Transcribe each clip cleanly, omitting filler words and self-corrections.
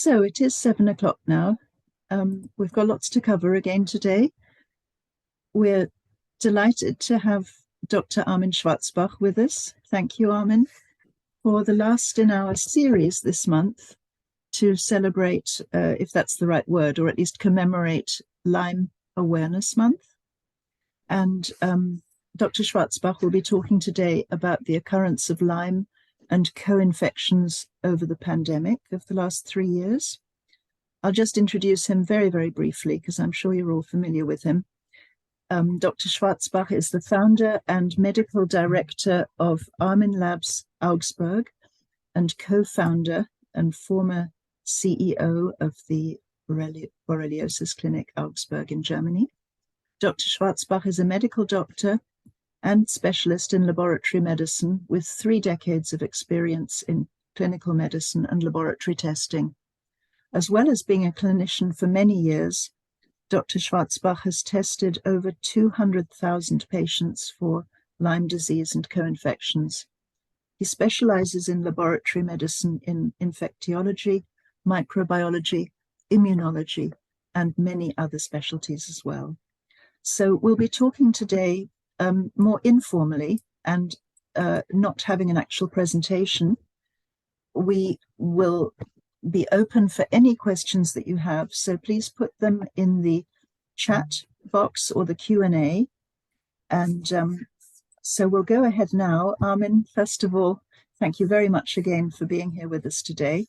So it is 7 o'clock now. We've got lots to cover again today. We're delighted to have Dr. Armin Schwarzbach with us. Thank you, Armin, for the last in our series this month to celebrate, if that's the right word, or at least commemorate Lyme Awareness Month. And Dr. Schwarzbach will be talking today about the occurrence of Lyme and co-infections over the pandemic of the last 3 years. I'll just introduce him very, very briefly, because I'm sure you're all familiar with him. Dr. Schwarzbach is the founder and medical director of Armin Labs Augsburg and co-founder and former CEO of the Borreliosis Clinic Augsburg in Germany. Dr. Schwarzbach is a medical doctor and specialist in laboratory medicine with 3 decades of experience in clinical medicine and laboratory testing. As well as being a clinician for many years, Dr. Schwarzbach has tested over 200,000 patients for Lyme disease and co-infections. He specializes in laboratory medicine in infectiology, microbiology, immunology, and many other specialties as well. So we'll be talking today more informally and not having an actual presentation. We will be open for any questions that you have, so please put them in the chat box or the Q&A. And so we'll go ahead now. Armin, first of all, thank you very much again for being here with us today.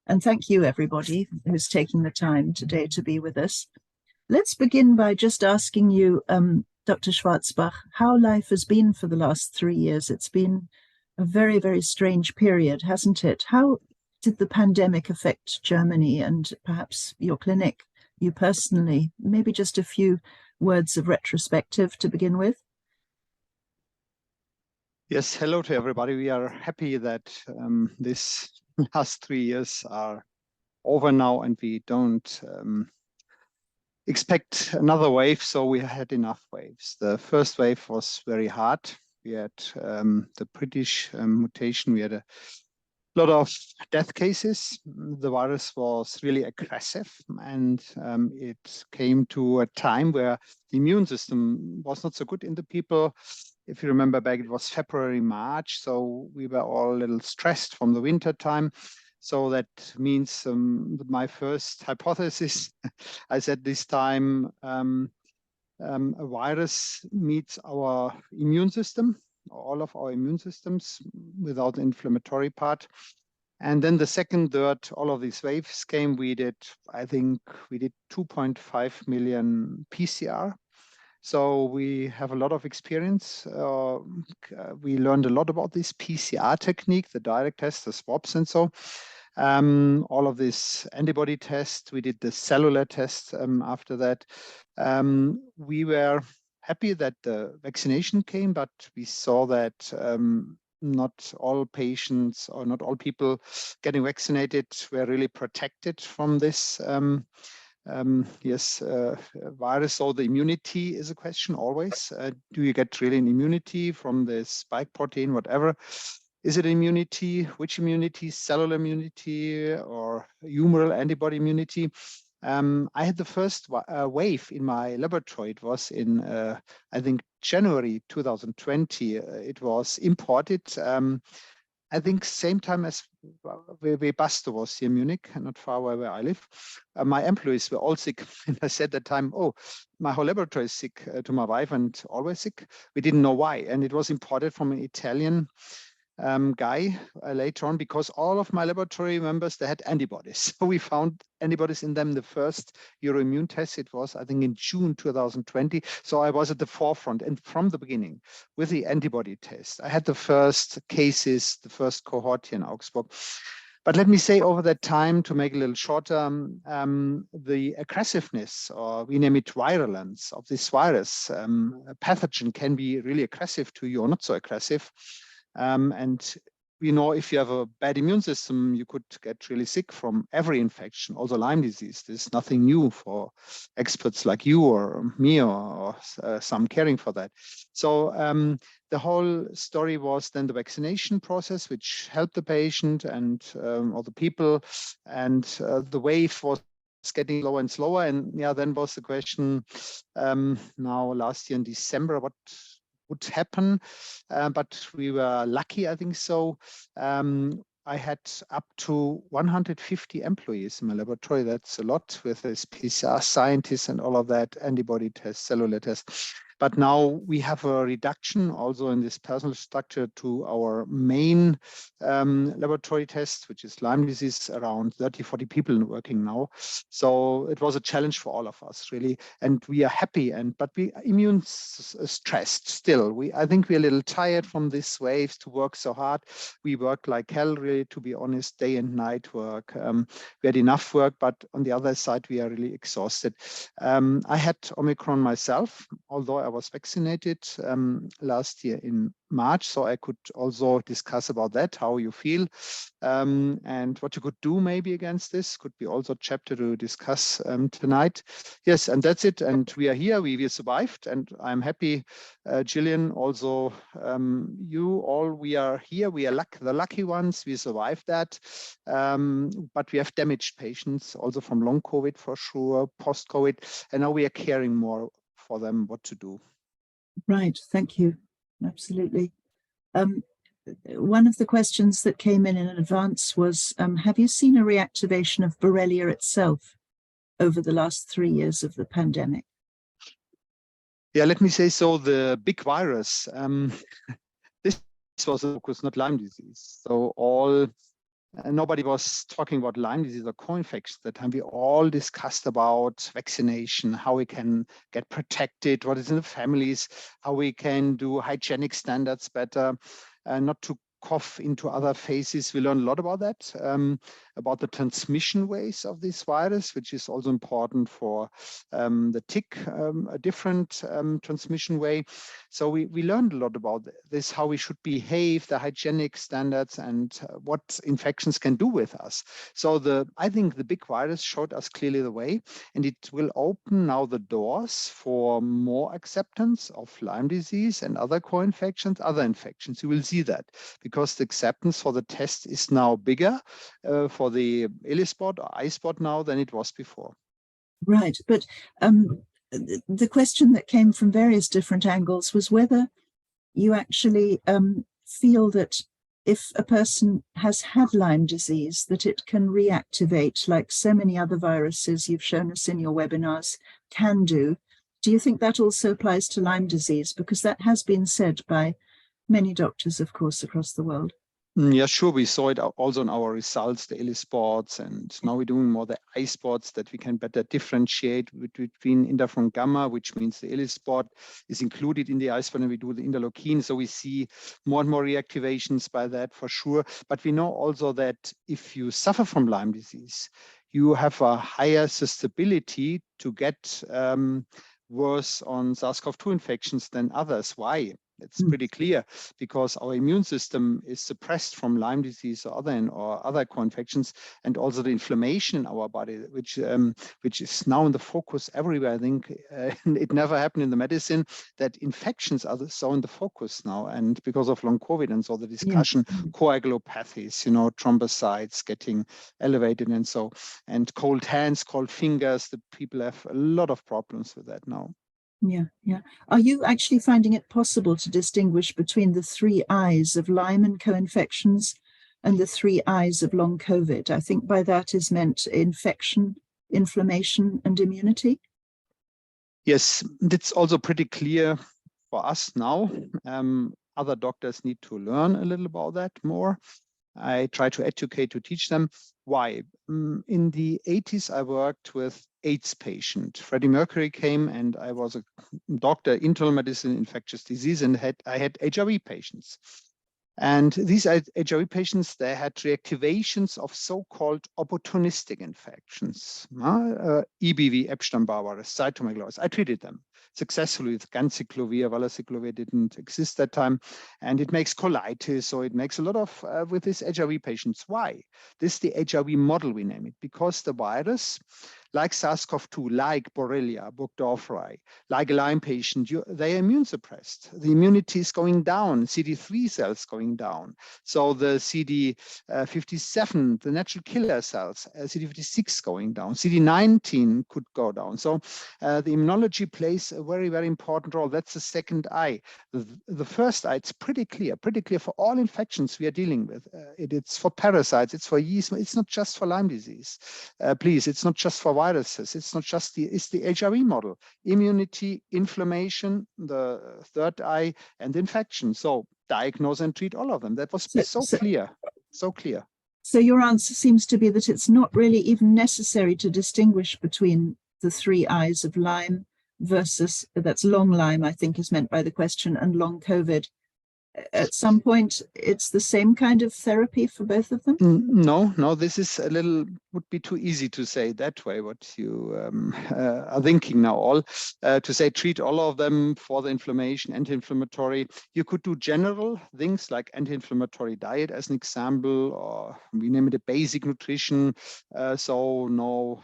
And thank you, everybody who's taking the time today to be with us. Let's begin by just asking you, Dr. Schwarzbach, how life has been for the last 3 years. It's been a very, very strange period, hasn't it? How did the pandemic affect Germany and perhaps your clinic, you personally? Maybe just a few words of retrospective to begin with. Yes, hello to everybody. We are happy that this last 3 years are over now and we don't expect another wave, so we had enough waves. The first wave was very hard. We had the British mutation. We had a lot of death cases. The virus was really aggressive, and it came to a time where the immune system was not so good in the people. If you remember back, it was February, March, so we were all a little stressed from the winter time. So that means my first hypothesis, I said this time, a virus meets our immune system, all of our immune systems without the inflammatory part. And then the second, third, all of these waves came. I think we did 2.5 million PCR. So we have a lot of experience. We learned a lot about this PCR technique, the direct test, the swabs and so. All of this antibody test, we did the cellular test after that. We were happy that the vaccination came, but we saw that not all patients or not all people getting vaccinated were really protected from this virus. So the immunity is a question always. Do you get really an immunity from the spike protein, whatever? Is it immunity? Which immunity? Cellular immunity or humoral antibody immunity? I had the first wave in my laboratory. It was in, I think, January 2020. It was imported. I think same time as Webasto was here in Munich, not far away where I live. My employees were all sick. And I said at that time, oh, my whole laboratory is sick, to my wife, and always sick. We didn't know why. And it was imported from an Italian guy later on, because all of my laboratory members, they had antibodies. So we found antibodies in them. The first Euroimmune test, it was, I think, in June 2020. So I was at the forefront, and from the beginning with the antibody test, I had the first cases, the first cohort here in Augsburg. But let me say, over that time, to make it a little shorter, the aggressiveness, or we name it virulence, of this virus, a pathogen can be really aggressive to you or not so aggressive. And we know if you have a bad immune system, you could get really sick from every infection, also Lyme disease. There's nothing new for experts like you or me or some caring for that. So the whole story was then the vaccination process, which helped the patient and all the people, and the wave was getting slower and slower. And yeah, then was the question now last year in December, what would happen, but we were lucky, I think so. I had up to 150 employees in my laboratory. That's a lot with this PCR scientists and all of that, antibody tests, cellular tests. But now we have a reduction also in this personal structure to our main laboratory test, which is Lyme disease, around 30, 40 people working now. So it was a challenge for all of us, really. And we are happy, but we are immune stressed still. I think we're a little tired from these waves to work so hard. We work like hell, really, to be honest, day and night work. We had enough work, but on the other side, we are really exhausted. I had Omicron myself, although I was vaccinated last year in March, so I could also discuss about that, how you feel, and what you could do maybe against this. Could be also a chapter to discuss tonight. Yes, and that's it. And we are here. We survived, and I'm happy, Gillian. Also, you all. We are here. We are the lucky ones. We survived that, but we have damaged patients also from long COVID for sure, post COVID, and now we are caring more for them what to do. Right, thank you. Absolutely. One of the questions that came in advance was, have you seen a reactivation of Borrelia itself over the last 3 years of the pandemic? Yeah, let me say so. The big virus, this was a focus, not Lyme disease. So nobody was talking about Lyme disease or co-infections that time. We all discussed about vaccination, how we can get protected, what is in the families, how we can do hygienic standards better, not to cough into other phases. We learned a lot about that, about the transmission ways of this virus, which is also important for the tick, a different transmission way. So we learned a lot about this, how we should behave, the hygienic standards, and what infections can do with us. So I think the big virus showed us clearly the way, and it will open now the doors for more acceptance of Lyme disease and other co-infections, other infections. You will see that because the acceptance for the test is now bigger for the 𝐒𝐿 or 𝐒𝐼 now than it was before. Right, but the question that came from various different angles was whether you actually feel that if a person has had Lyme disease, that it can reactivate like so many other viruses you've shown us in your webinars can do. Do you think that also applies to Lyme disease? Because that has been said by many doctors, of course, across the world. Yeah, sure. We saw it also in our results, the 𝐒𝐿, and now we're doing more the 𝐼 that we can better differentiate between interferon gamma, which means the 𝐒𝐿 is included in the 𝐼 and we do the interleukin. So we see more and more reactivations by that for sure. But we know also that if you suffer from Lyme disease, you have a higher susceptibility to get worse on SARS-CoV-2 infections than others. Why? It's pretty clear because our immune system is suppressed from Lyme disease or other co-infections, and also the inflammation in our body, which is now in the focus everywhere. I think it never happened in the medicine that infections are so in the focus now, and because of long COVID and so the discussion, coagulopathies, thrombocytes getting elevated and cold hands, cold fingers. The people have a lot of problems with that now. Yeah. Are you actually finding it possible to distinguish between the 3 I's of Lyme and co-infections and the 3 I's of long COVID? I think by that is meant infection, inflammation, and immunity. Yes, it's also pretty clear for us now. Other doctors need to learn a little about that more. I try to educate, to teach them. Why? In the 80s, I worked with AIDS patient. Freddie Mercury came and I was a doctor, internal medicine, infectious disease, and I had HIV patients. And these HIV patients, they had reactivations of so-called opportunistic infections, EBV, Epstein-Barr virus, cytomegalovirus. I treated them successfully with ganciclovir. Valacyclovir didn't exist that time, and it makes colitis, so it makes a lot of with these HIV patients. Why? This is the HIV model, we name it, because the virus, like SARS-CoV-2, like Borrelia, Burgdorferi, like a Lyme patient, they are immune suppressed. The immunity is going down, CD3 cells going down. So the CD57, the natural killer cells, CD56 going down, CD19 could go down. So the immunology plays a very, very important role. That's the second eye. The first eye, it's pretty clear for all infections we are dealing with. It's for parasites, it's for yeast, it's not just for Lyme disease. Please, it's not just for viruses, it's not just it's the HIV model. Immunity, inflammation, the third eye, and infection. So diagnose and treat all of them. That was so clear. So your answer seems to be that it's not really even necessary to distinguish between the three eyes of Lyme versus, that's long Lyme, I think is meant by the question, and long COVID. At some point, it's the same kind of therapy for both of them? No, this is would be too easy to say that way, what you are thinking now all. To say treat all of them for the inflammation, anti-inflammatory. You could do general things like anti-inflammatory diet as an example, or we name it a basic nutrition. So no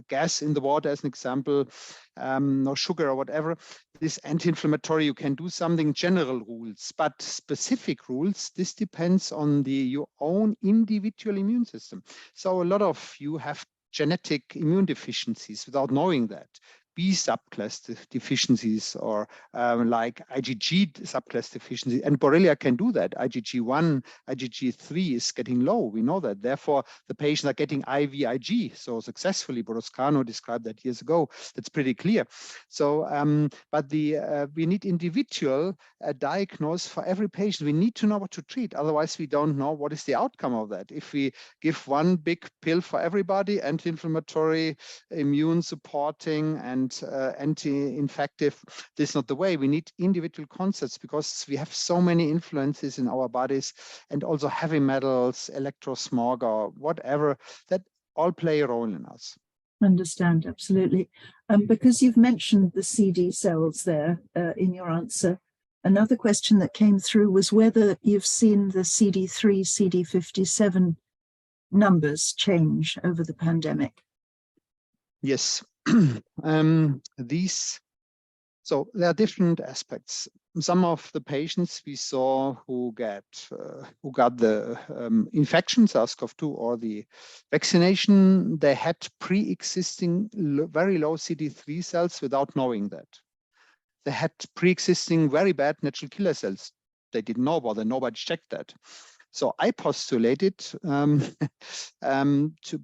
gas in the water as an example, no sugar or whatever. This anti-inflammatory, you can do something, general rules, but specific rules, this depends on your own individual immune system. So a lot of you have genetic immune deficiencies without knowing that. B subclass deficiencies, or like IgG subclass deficiency, and Borrelia can do that. IgG1, IgG3 is getting low. We know that. Therefore, the patients are getting IVIG so successfully. Boroscano described that years ago. That's pretty clear. So, but we need individual diagnose for every patient. We need to know what to treat. Otherwise, we don't know what is the outcome of that. If we give one big pill for everybody, anti-inflammatory, immune supporting, and anti-infective, this is not the way. We need individual concepts because we have so many influences in our bodies, and also heavy metals, electrosmog, or whatever, that all play a role in us. Understand, absolutely. Because you've mentioned the CD cells there in your answer, another question that came through was whether you've seen the CD3, CD57 numbers change over the pandemic. Yes. So there are different aspects. Some of the patients we saw who got the infection, SARS-CoV-2, or the vaccination, they had pre-existing very low CD3 cells without knowing that. They had pre-existing very bad natural killer cells. They didn't know about it. Nobody checked that. So I postulated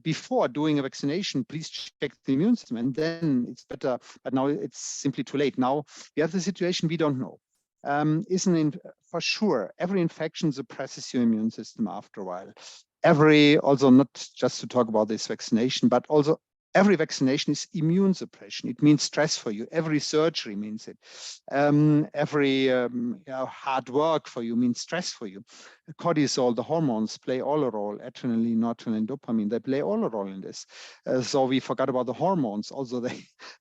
before doing a vaccination, please check the immune system, and then it's better. But now it's simply too late. Now we have the situation we don't know. For sure, every infection suppresses your immune system after a while. Also not just to talk about this vaccination, but also every vaccination is immune suppression. It means stress for you. Every surgery means it. Every hard work for you means stress for you. Cortisol, the hormones play all a role. Adrenaline, noradrenaline, dopamine, they play all a role in this. So we forgot about the hormones. Also,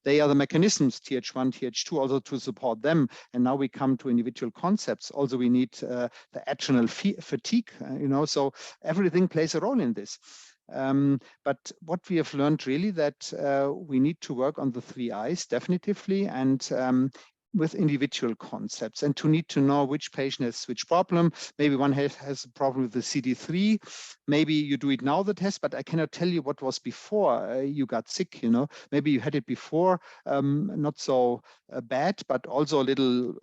they are the mechanisms, TH1, TH2, also to support them. And now we come to individual concepts. Also, we need the adrenal fatigue, so everything plays a role in this. But what we have learned really that we need to work on the three eyes definitively, and with individual concepts, and to need to know which patient has which problem. Maybe one has a problem with the CD3. Maybe you do it now, the test, but I cannot tell you what was before you got sick. Maybe you had it before, not so bad, but also a little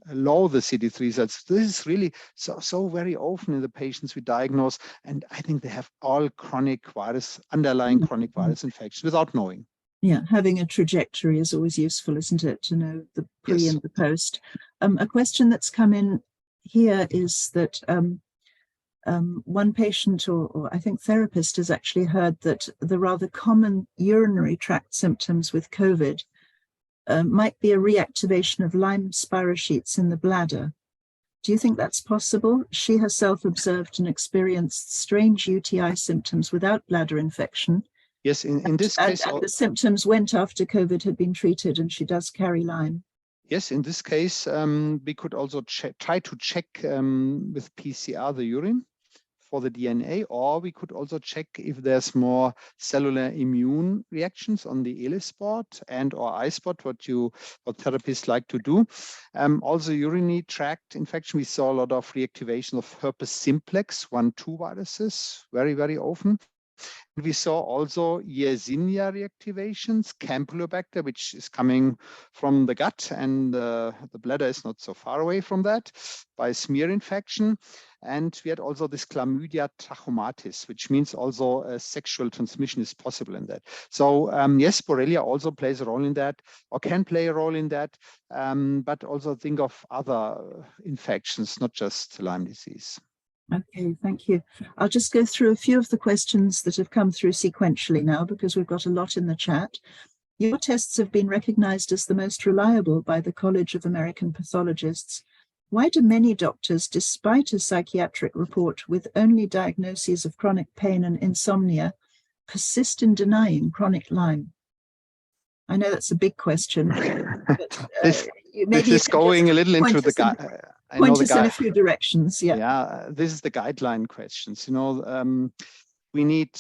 low, the CD3 cells. This is really so very often in the patients we diagnose, and I think they have all chronic virus, underlying chronic virus infection without knowing. Yeah, having a trajectory is always useful, isn't it, to know the pre Yes. and the post. A question that's come in here is that one patient, or I think therapist, has actually heard that the rather common urinary tract symptoms with COVID might be a reactivation of Lyme spirochetes in the bladder. Do you think that's possible? She herself observed and experienced strange UTI symptoms without bladder infection. Yes, in this case, and the symptoms went after COVID had been treated, and she does carry Lyme. Yes, in this case, we could also try to check with PCR the urine for the DNA, or we could also check if there's more cellular immune reactions on the ELIS spot and or I-spot, what therapists like to do. Also urinary tract infection, we saw a lot of reactivation of herpes simplex 1-2 viruses very, very often. We saw also Yersinia reactivations, Campylobacter, which is coming from the gut, and the bladder is not so far away from that, by smear infection. And we had also this chlamydia trachomatis, which means also a sexual transmission is possible in that. So yes, Borrelia also plays a role in that, or can play a role in that, but also think of other infections, not just Lyme disease. Okay, thank you. I'll just go through a few of the questions that have come through sequentially now, because we've got a lot in the chat. Your tests have been recognized as the most reliable by the College of American Pathologists. Why do many doctors, despite a psychiatric report with only diagnoses of chronic pain and insomnia, persist in denying chronic Lyme? I know that's a big question. But, this is going a little into the point us in a few directions. Yeah, this is the guideline questions. You know, we need.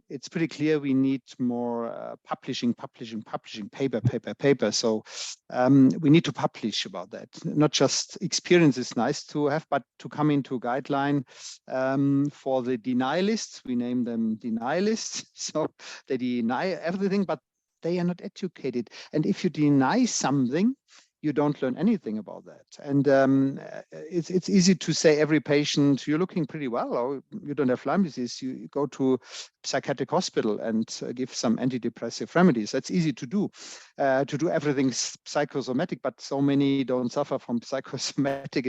It's pretty clear we need more publishing, paper. So we need to publish about that. Not just experience is nice to have, but to come into a guideline for the denialists. We name them denialists. So they deny everything, but they are not educated. And if you deny something, you don't learn anything about that. And it's easy to say every patient, you're looking pretty well, or you don't have Lyme disease, you go to psychiatric hospital and give some antidepressive remedies. That's easy to do everything psychosomatic, but so many don't suffer from psychosomatic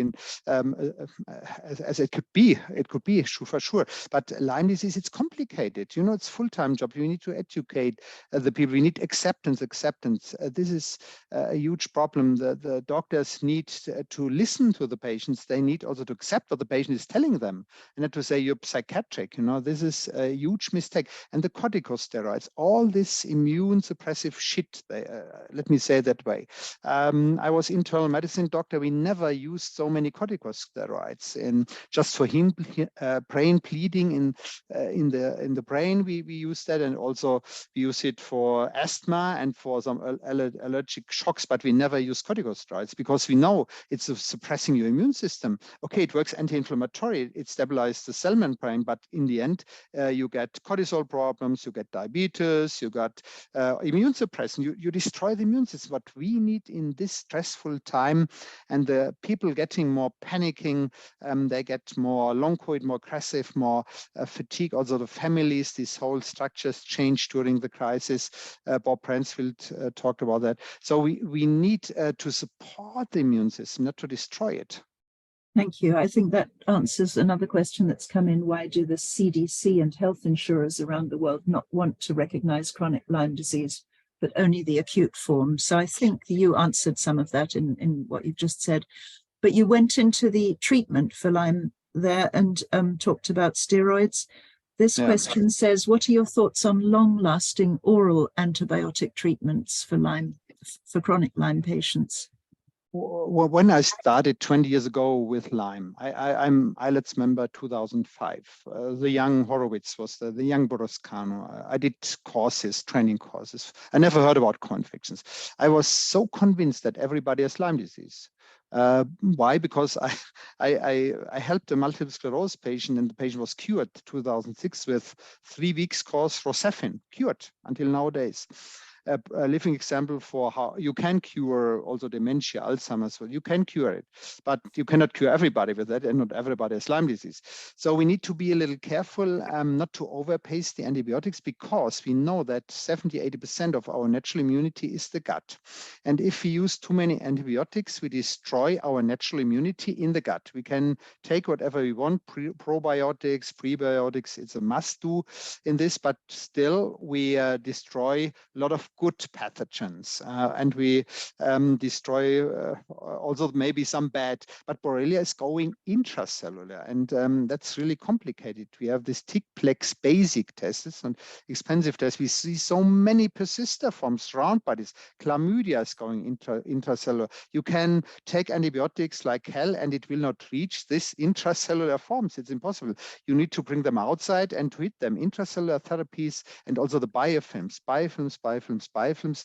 as it could be. It could be for sure. But Lyme disease, it's complicated. You know, it's full-time job. You need to educate the people. We need acceptance. This is a huge problem. The doctors need to listen to the patients. They need also to accept what the patient is telling them, and not to say you're psychiatric. You know, this is a huge mistake. And the corticosteroids, all this immune suppressive shit, let me say it that way. I was internal medicine doctor. We never used so many corticosteroids, and just for brain bleeding in the brain, we use that, and also we use it for asthma and for some allergic shocks, but we never use corticosteroids because we know it's suppressing your immune system. Okay, it works anti-inflammatory, it stabilizes the cell membrane, but in the end, you get cortisol problems, you get diabetes, you got immune suppression, you destroy the immune system. What we need in this stressful time, and the people getting more panicking, they get more long COVID, more aggressive, more fatigue. Also the families, these whole structures change during the crisis. Bob Bransfield talked about that. So we need to support the immune system, not to destroy it. Thank you. I think that answers another question that's come in. Why do the CDC and health insurers around the world not want to recognize chronic Lyme disease, but only the acute form? So I think you answered some of that in what you've just said. But you went into the treatment for Lyme there and talked about steroids. This question says, what are your thoughts on long-lasting oral antibiotic treatments for Lyme, for chronic Lyme patients? Well, when I started 20 years ago with Lyme, I'm IELTS member 2005. The young Horowitz was the young Boroscano. I did courses, training courses. I never heard about Coinfections. I was so convinced that everybody has Lyme disease. Why? Because I helped a multiple sclerosis patient, and the patient was cured 2006 with 3 weeks course Rocephin, cured until nowadays. A living example for how you can cure also dementia, Alzheimer's. Well, you can cure it, but you cannot cure everybody with that, and not everybody has Lyme disease. So we need to be a little careful not to overpace the antibiotics, because we know that 70–80% of our natural immunity is the gut. And if we use too many antibiotics, we destroy our natural immunity in the gut. We can take whatever we want, probiotics, prebiotics, it's a must do in this, but still we destroy a lot of good pathogens, and we destroy also maybe some bad, but Borrelia is going intracellular, and that's really complicated. We have this TICPLEX basic test. It's an expensive test. We see so many persister forms around, but it's chlamydia is going intracellular. You can take antibiotics like hell, and it will not reach this intracellular forms. It's impossible. You need to bring them outside and treat them. Intracellular therapies and also the biofilms.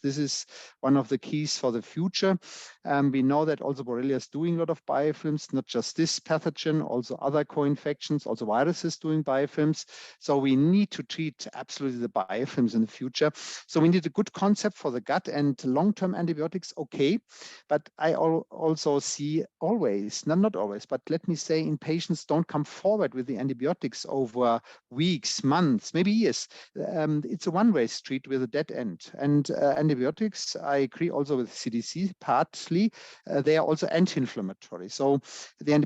This is one of the keys for the future. We know that also Borrelia is doing a lot of biofilms, not just this pathogen, also other co-infections, also viruses doing biofilms. So we need to treat absolutely the biofilms in the future. So we need a good concept for the gut, and long-term antibiotics, okay. But I also see always, not always, but let me say in patients don't come forward with the antibiotics over weeks, months, maybe years. It's a one-way street with a dead end. And antibiotics, I agree also with CDC partly, they are also anti-inflammatory. So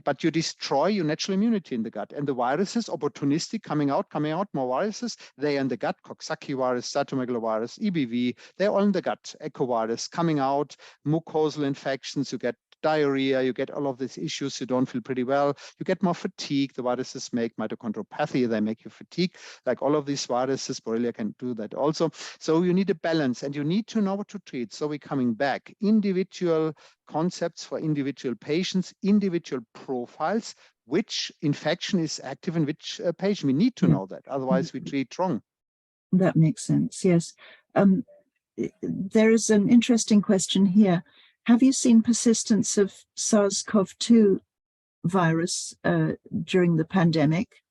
but you destroy your natural immunity in the gut, and the viruses, opportunistic, coming out, more viruses, they are in the gut, Coxsackie virus, cytomegalovirus, EBV, they're all in the gut, echovirus coming out, mucosal infections, you get diarrhea, you get all of these issues, you don't feel pretty well, you get more fatigue, the viruses make mitochondriopathy, they make you fatigue, like all of these viruses, Borrelia can do that also. So you need a balance, and you need to know what to treat. So we're coming back, individual concepts for individual patients, individual profiles, which infection is active in which patient. We need to know that, otherwise we treat wrong. That makes sense, yes. There is an interesting question here. Have you seen persistence of SARS-CoV-2 virus during the pandemic,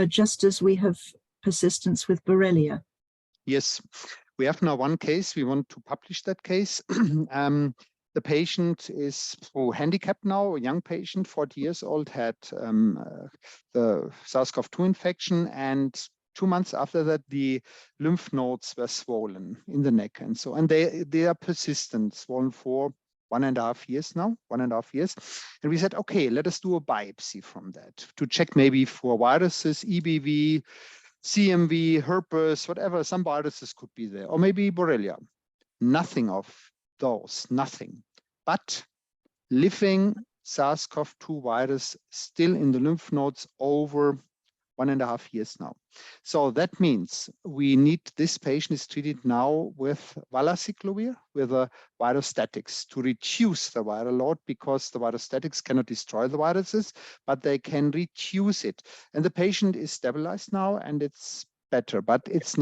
just as we have persistence with Borrelia? Yes, we have now one case. We want to publish that case. The patient is handicapped now, a young patient, 40 years old, had the SARS-CoV-2 infection, and 2 months after that, the lymph nodes were swollen in the neck, and so, and they are persistent, swollen for 1.5 years now, 1.5 years. And we said, okay, let us do a biopsy from that to check maybe for viruses, EBV, CMV, herpes, whatever, some viruses could be there, or maybe Borrelia. Nothing of those, nothing. But living SARS-CoV-2 virus still in the lymph nodes over 1.5 years now. So that means we need, this patient is treated now with valacyclovir, with a virostatics to reduce the viral load, because the virostatics cannot destroy the viruses, but they can reduce it. And the patient is stabilized now, and it's better, but it's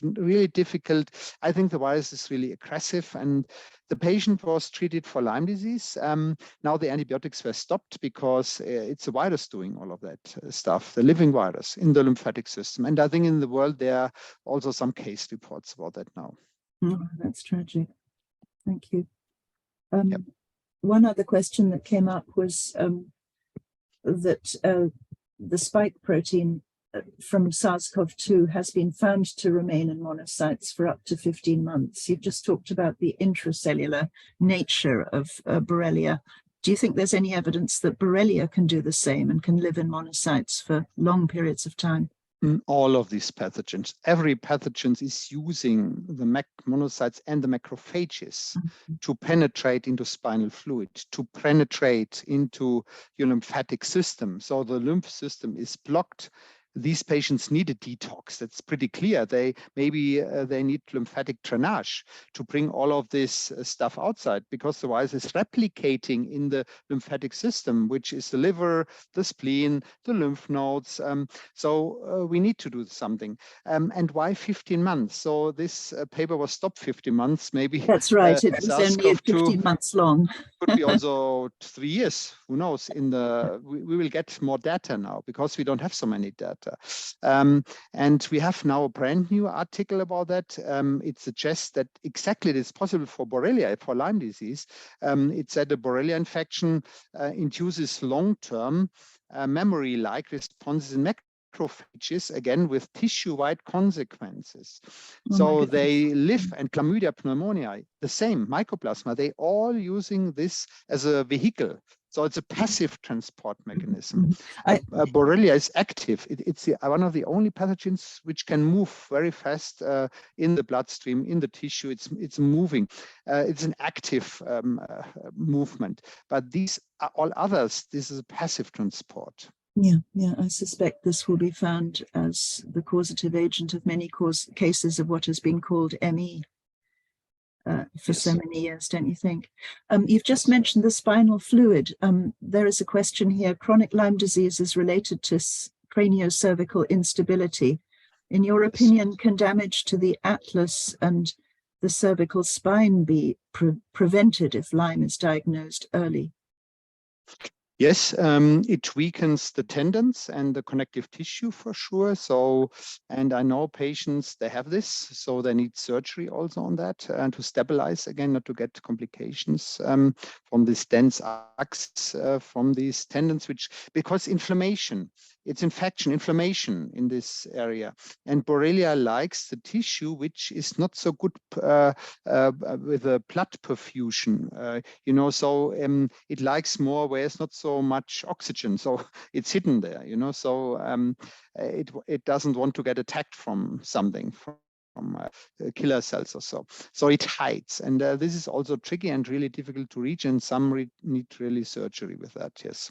really difficult. I think the virus is really aggressive, and the patient was treated for Lyme disease. Now the antibiotics were stopped because it's a virus doing all of that stuff, the living virus in the lymphatic system. And I think in the world there are also some case reports about that now. Oh, that's tragic. Thank you. Yep. One other question that came up was that the spike protein from SARS-CoV-2 has been found to remain in monocytes for up to 15 months. You've just talked about the intracellular nature of Borrelia. Do you think there's any evidence that Borrelia can do the same and can live in monocytes for long periods of time? All of these pathogens, every pathogen is using the monocytes and the macrophages to penetrate into spinal fluid, to penetrate into your lymphatic system. So the lymph system is blocked. These patients need a detox. That's pretty clear. They need lymphatic drainage to bring all of this stuff outside, because the virus is replicating in the lymphatic system, which is the liver, the spleen, the lymph nodes. So we need to do something. And why 15 months? So this paper was stopped 15 months, maybe. That's right. It was only 15 months long. Could be also 3 years. Who knows? We will get more data now, because we don't have so many data. And we have now a brand new article about that. It suggests that exactly it is possible for Borrelia, for Lyme disease. It said the Borrelia infection induces long-term memory-like responses in macrophages, again with tissue-wide consequences. So they live, and chlamydia pneumoniae, the same, mycoplasma, they all using this as a vehicle. So it's a passive transport mechanism. Borrelia is active. It's one of the only pathogens which can move very fast in the bloodstream, in the tissue. It's moving. It's an active movement. But these are all others. This is a passive transport. Yeah, I suspect this will be found as the causative agent of many cases of what has been called ME for so many years, don't you think? You've just mentioned the spinal fluid. There is a question here. Chronic Lyme disease is related to craniocervical instability. In your opinion, can damage to the atlas and the cervical spine be prevented if Lyme is diagnosed early? Yes, it weakens the tendons and the connective tissue for sure. So, and I know patients, they have this, so they need surgery also on that and to stabilize again, not to get complications from this dense axis from these tendons, because inflammation, it's inflammation in this area. And Borrelia likes the tissue, which is not so good with a blood perfusion, so it likes more where it's not so much oxygen. So it's hidden there, so it doesn't want to get attacked from something, from killer cells or so. So it hides. And this is also tricky and really difficult to reach. And some need really surgery with that, yes.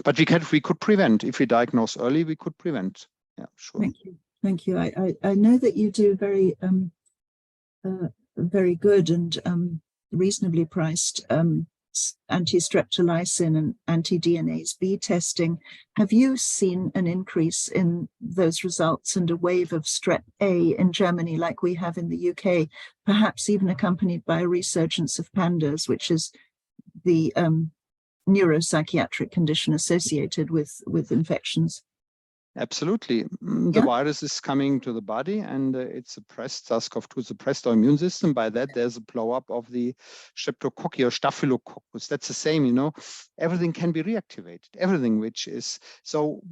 But we could prevent. If we diagnose early, we could prevent. Yeah, sure. Thank you. I know that you do very very good and reasonably priced anti-streptolysin and anti-DNase B testing. Have you seen an increase in those results and a wave of strep A in Germany like we have in the UK, perhaps even accompanied by a resurgence of pandas, which is the neuropsychiatric condition associated with infections? Absolutely. The virus is coming to the body and it's suppressed, SARS-CoV-2 suppressed our immune system. By that, there's a blow up of the streptococci or staphylococcus. That's the same, everything can be reactivated, everything which is. So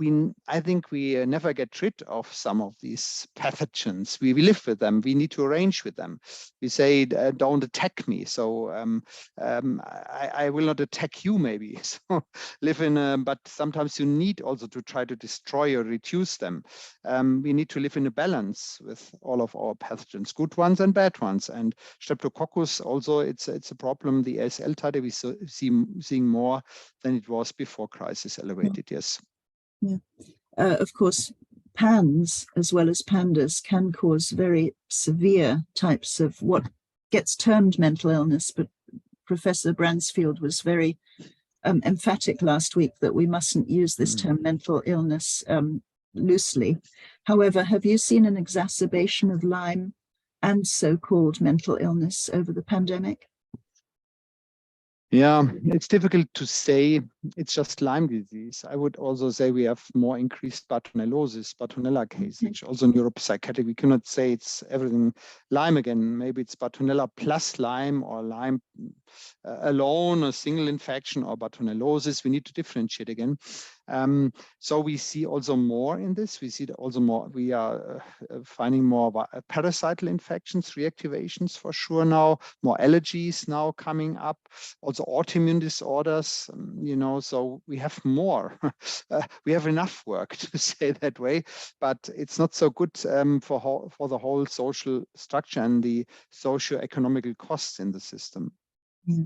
I think we never get rid of some of these pathogens. We live with them. We need to arrange with them. We say, don't attack me. So I will not attack you maybe. So but sometimes you need also to try to destroy or reduce them. We need to live in a balance with all of our pathogens, good ones and bad ones. And Streptococcus also, it's a problem. The ASL titer we seeing more than it was before crisis elevated. Yes. Yeah. Of course, PANS as well as pandas can cause very severe types of what gets termed mental illness. But Professor Bransfield was very emphatic last week that we mustn't use this term mental illness loosely. However, have you seen an exacerbation of Lyme and so-called mental illness over the pandemic? Yeah, it's difficult to say. It's just Lyme disease. I would also say we have more increased Bartonella cases, also neuropsychiatric. We cannot say it's everything Lyme again. Maybe it's Bartonella plus Lyme or Lyme alone, a single infection, or Bartonellosis. We need to differentiate again. So we see also more in this. We see also more. We are finding more parasital infections, reactivations for sure now. More allergies now coming up. Also autoimmune disorders. So we have more. We have enough work to say that way, but it's not so good for the whole social structure and the socio-economical costs in the system. Yeah.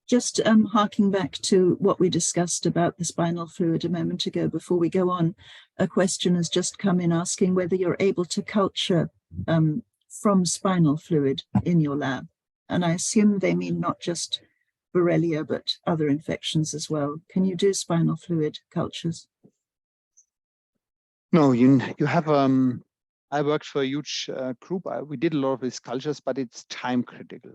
Just harking back to what we discussed about the spinal fluid a moment ago, before we go on, a question has just come in asking whether you're able to culture from spinal fluid in your lab. And I assume they mean not just Borrelia, but other infections as well. Can you do spinal fluid cultures? No, you have, I worked for a huge group. We did a lot of these cultures, but it's time critical.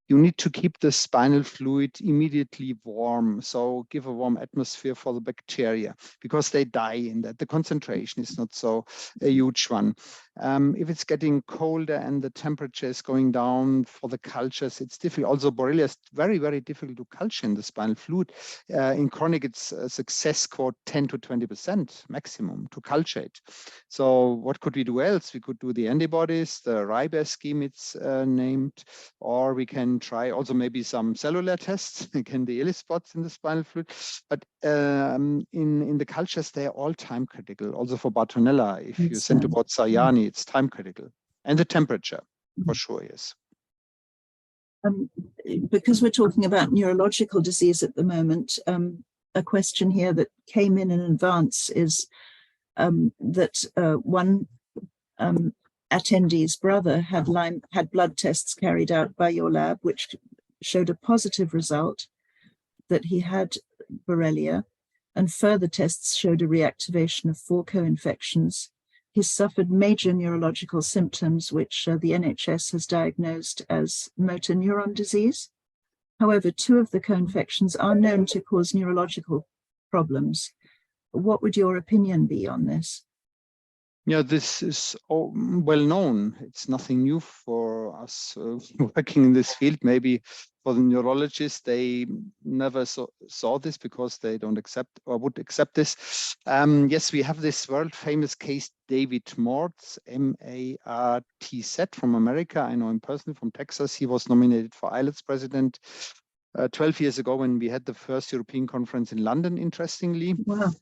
You need to keep the spinal fluid immediately warm. So give a warm atmosphere for the bacteria because they die in that. The concentration is not so a huge one. If it's getting colder and the temperature is going down for the cultures, it's difficult. Also, Borrelia is very, very difficult to culture in the spinal fluid. In chronic, it's a success score 10 to 20% maximum to culture it. So what could we do else? We could do the antibodies, the RIBA scheme it's named, or we can try also maybe some cellular tests, again, the ELISpots in the spinal fluid. But in the cultures, they're all time critical. Also for Bartonella, if you send to Botsayani, it's time critical. And the temperature, for sure, yes. Because we're talking about neurological disease at the moment, a question here that came in advance is that one attendee's brother had blood tests carried out by your lab, which showed a positive result that he had Borrelia, and further tests showed a reactivation of 4 co-infections. He suffered major neurological symptoms, which the NHS has diagnosed as motor neuron disease. However, 2 of the co-infections are known to cause neurological problems. What would your opinion be on this? Yeah, this is well known. It's nothing new for us working in this field. Maybe for the neurologists, they never saw this because they don't accept or would accept this. Yes, we have this world famous case, David Mortz, M-A-R-T-Z from America. I know him personally from Texas. He was nominated for ILETS president 12 years ago when we had the first European conference in London, interestingly. Wow.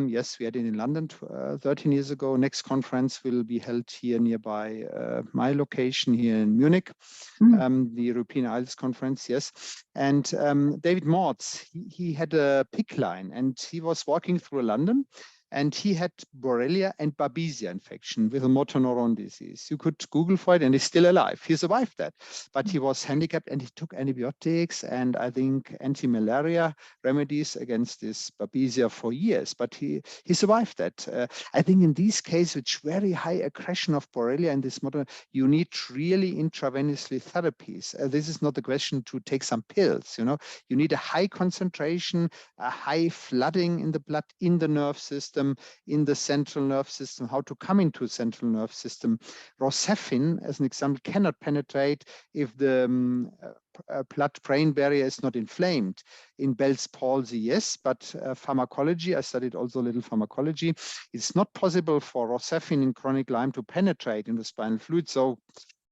Yes, we had it in London 13 years ago. Next conference will be held here nearby my location here in Munich, the European ILETS conference, yes. And David Mortz, he had a PIC line and he was walking through London and he had Borrelia and Babesia infection with a motor neuron disease. You could Google for it and he's still alive. He survived that, but he was handicapped and he took antibiotics and I think anti-malaria remedies against this Babesia for years, but he survived that. I think in these cases, with very high aggression of Borrelia and this motor, you need really intravenously therapies. This is not the question to take some pills, you know. You need a high concentration, a high flooding in the blood, in the nerve system, in the central nerve system, how to come into central nerve system. Rocephin, as an example, cannot penetrate if the blood-brain barrier is not inflamed. In Bell's palsy, yes, but pharmacology, I studied also a little pharmacology. It's not possible for Rocephin in chronic Lyme to penetrate in the spinal fluid, so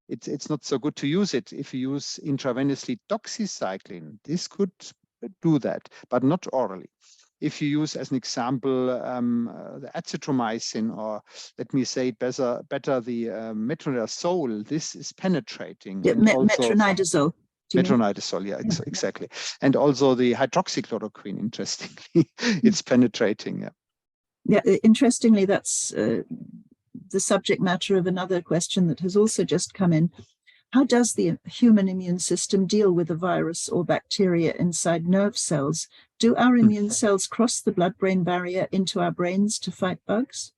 it's not so good to use it. If you use intravenously doxycycline, this could do that, but not orally. If you use, as an example, the azithromycin, or let me say better the metronidazole, this is penetrating. Yeah, and also metronidazole. Metronidazole, yeah, exactly. And also the hydroxychloroquine, interestingly, it's penetrating. Yeah, interestingly, that's the subject matter of another question that has also just come in. How does the human immune system deal with a virus or bacteria inside nerve cells? Do our immune cells cross the blood-brain barrier into our brains to fight bugs?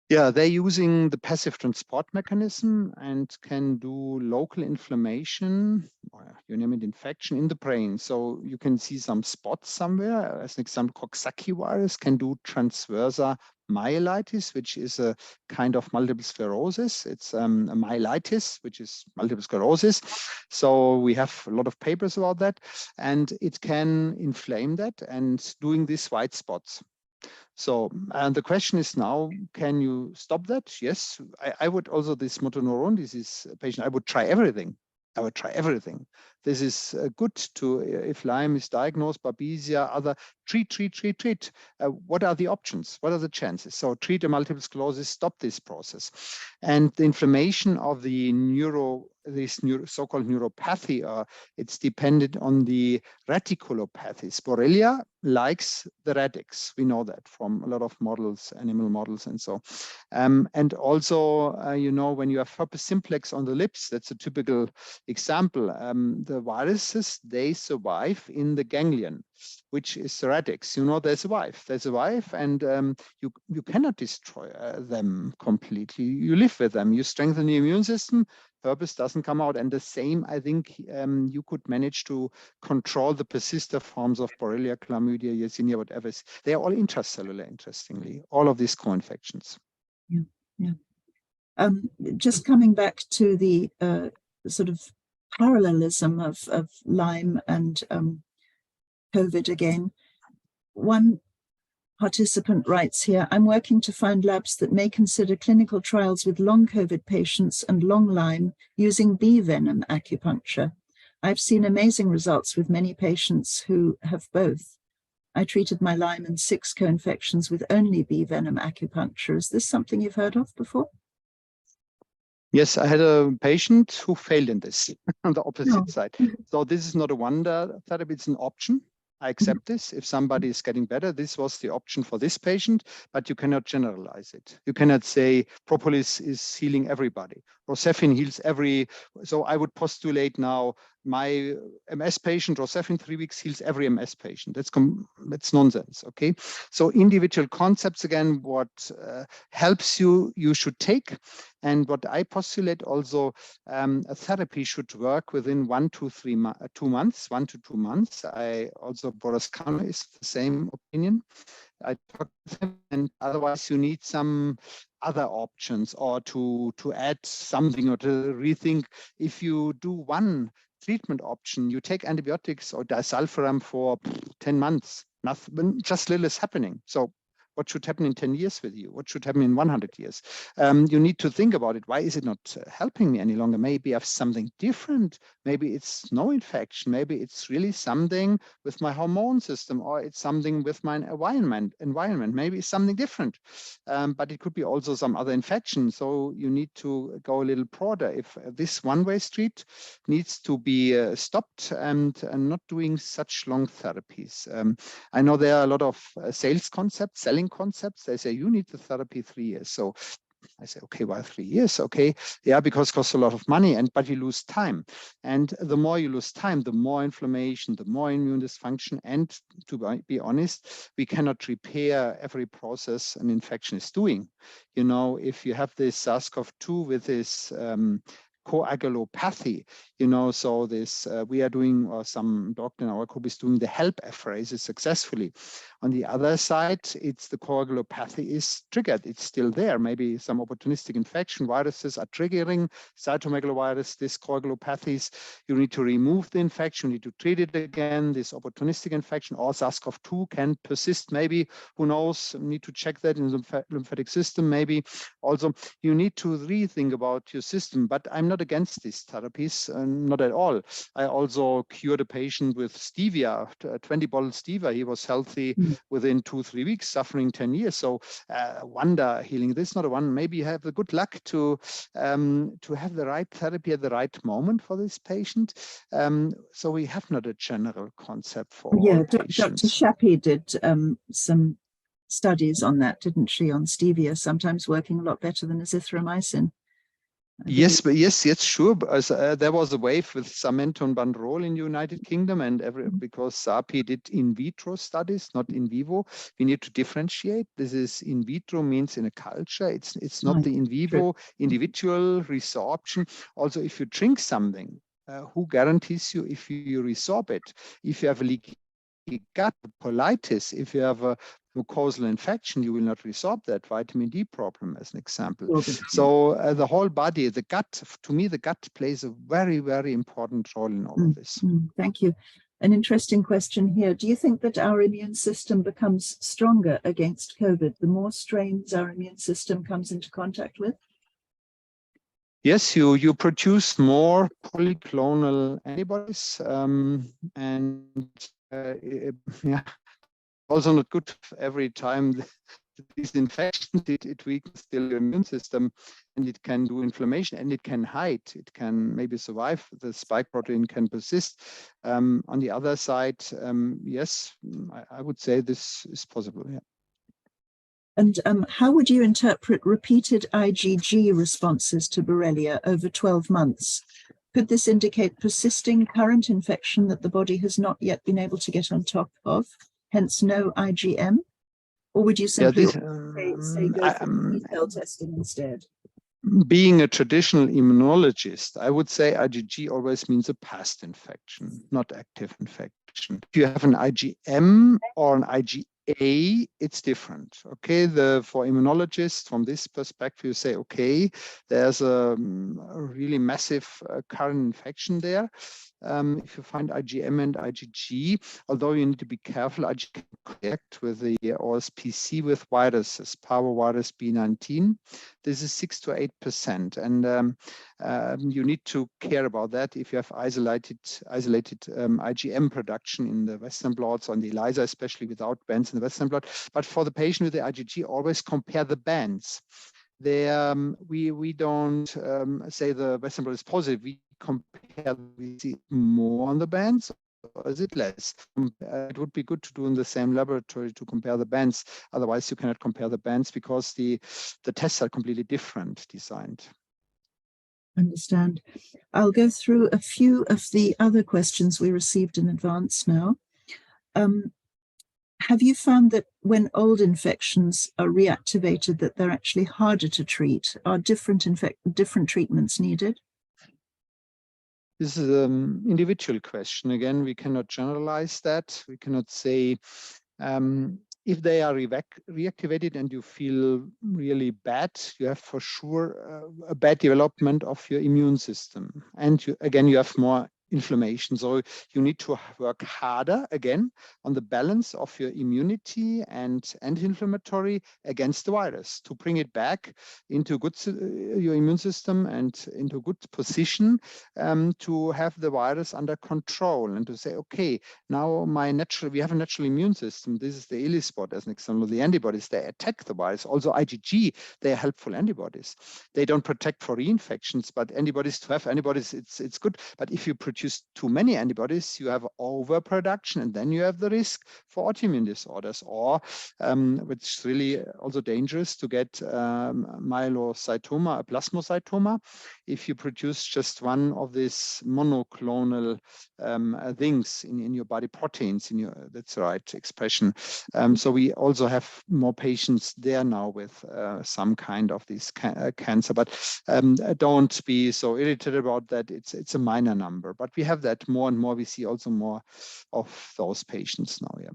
Yeah, they're using the passive transport mechanism and can do local inflammation, or you name it, infection in the brain. So you can see some spots somewhere. As an example, Coxsackie virus can do transversa myelitis, which is a kind of multiple sclerosis. It's a myelitis, which is multiple sclerosis. So we have a lot of papers about that, and it can inflame that and doing these white spots. So, and the question is now, can you stop that? Yes, I would also, this motor neuron disease patient, I would try everything. I would try everything. This is good to, if Lyme is diagnosed, Babesia, other, treat. What are the options? What are the chances? So treat a multiple sclerosis, stop this process. And the inflammation of the so-called neuropathy, it's dependent on the reticulopathies. Borrelia likes the radix. We know that from a lot of models, animal models and so. And also, you know, when you have herpes simplex on the lips, that's a typical example. The viruses, they survive in the ganglion, which is the radix. You know, they survive, and you cannot destroy them completely. You live with them, you strengthen the immune system, herpes doesn't come out. And the same, I think, you could manage to control the persistent forms of Borrelia, chlamydia, Yersinia, whatever. They are all intracellular, interestingly, all of these co-infections. Yeah. Yeah. Just coming back to the sort of parallelism of Lyme and COVID again, one participant writes here, I'm working to find labs that may consider clinical trials with long COVID patients and long Lyme using bee venom acupuncture. I've seen amazing results with many patients who have both. I treated my Lyme and 6 co-infections with only bee venom acupuncture. Is this something you've heard of before? Yes, I had a patient who failed in this on the opposite No. side. So this is not a wonder therapy, it's an option. I accept this. If somebody is getting better, this was the option for this patient, but you cannot generalize it. You cannot say propolis is healing everybody. Rocephin heals every, so I would postulate now my MS patient, Rocephin 3 weeks heals every MS patient. That's nonsense, okay? So individual concepts, again, what helps you, you should take. And what I postulate also, a therapy should work within 1 to 2 months, 1 to 2 months. I also, Boris Kano is the same opinion. I talked with him, and otherwise you need some other options or to add something or to rethink. If you do one treatment option, you take antibiotics or disulfiram for 10 months, nothing, just little is happening. So what should happen in 10 years with you? What should happen in 100 years? You need to think about it. Why is it not helping me any longer? Maybe I have something different. Maybe it's no infection. Maybe it's really something with my hormone system, or it's something with my environment. Maybe it's something different. But it could be also some other infection. So you need to go a little broader. If this one-way street needs to be stopped and not doing such long therapies. I know there are a lot of sales concepts, selling concepts. They say you need the therapy 3 years. So I say, okay, why 3 years? Okay, yeah, because it costs a lot of money, but you lose time. And the more you lose time, the more inflammation, the more immune dysfunction. And to be honest, we cannot repair every process an infection is doing. You know, if you have this SARS-CoV-2 with this coagulopathy, you know, so this we are doing, or some doctor in our group is doing the HELP apheresis successfully. On the other side, it's the coagulopathy is triggered. It's still there. Maybe some opportunistic infection viruses are triggering cytomegalovirus, this coagulopathies. You need to remove the infection, you need to treat it again. This opportunistic infection or SARS-CoV-2 can persist. Maybe, who knows, need to check that in the lymphatic system. Maybe also you need to rethink about your system, but I'm not against these therapies, not at all. I also cured a patient with stevia, 20 bottles stevia. He was healthy within 2-3 weeks, suffering 10 years. So wonder healing, this is not a one. Maybe you have the good luck to have the right therapy at the right moment for this patient. So we have not a general concept for all patients. Dr. Schappi did some studies on that, didn't she, on stevia, sometimes working a lot better than azithromycin. Yes, but yes, sure. As, there was a wave with Samento and Bandrol in the United Kingdom, and because SAPI did in vitro studies, not in vivo. We need to differentiate. This is in vitro means in a culture. It's not the in vivo individual resorption. Also, if you drink something, who guarantees you if you resorb it? If you have a leaky gut, colitis, if you have a mucosal infection, you will not resolve that vitamin D problem, as an example. So the whole body, the gut, to me, the gut plays a very, very important role in all of this. Thank you. An interesting question here. Do you think that our immune system becomes stronger against COVID the more strains our immune system comes into contact with? Yes, you produce more polyclonal antibodies, yeah. Also not good every time these infections, it weakens still your immune system, and it can do inflammation, and it can hide. It can maybe survive. The spike protein can persist. On the other side, yes, I would say this is possible. Yeah. And how would you interpret repeated IgG responses to Borrelia over 12 months? Could this indicate persisting current infection that the body has not yet been able to get on top of, hence no IgM? Or would you simply say go for T-cell testing instead? Being a traditional immunologist, I would say IgG always means a past infection, not active infection. If you have an IgM or an IgA A, it's different. Okay, for immunologists, from this perspective, you say, okay, there's a really massive current infection there. If you find IgM and IgG, although you need to be careful, IgG can connect with the OSPC with viruses, parvovirus B19. This is 6 to 8%, and you need to care about that if you have isolated IgM production in the Western blots, on the ELISA, especially without bands in the Western blot. But for the patient with the IgG, always compare the bands. We don't say the Western blot is positive. We compare, we see more on the bands, or is it less? It would be good to do in the same laboratory to compare the bands. Otherwise, you cannot compare the bands because the tests are completely different designed. Understand. I'll go through a few of the other questions we received in advance now. Have you found that when old infections are reactivated, that they're actually harder to treat? Are different treatments needed? This is an individual question. Again, we cannot generalize that. We cannot say if they are reactivated and you feel really bad, you have for sure a bad development of your immune system. And again, you have more inflammation. So you need to work harder again on the balance of your immunity and anti-inflammatory against the virus to bring it back into good your immune system and into good position to have the virus under control and to say, okay, now we have a natural immune system. This is the ELISpot as an example. The antibodies, they attack the virus. Also IgG, they are helpful antibodies. They don't protect for reinfections, but antibodies, to have antibodies, it's good. But if you produce too many antibodies, you have overproduction, and then you have the risk for autoimmune disorders, or which is really also dangerous, to get myelocytoma, a plasmacytoma, if you produce just one of these monoclonal things in your body, proteins in your, that's the right expression. So we also have more patients there now with some kind of this cancer, but don't be so irritated about that. It's a minor number, but we have that more and more. We see also more of those patients now. Yeah.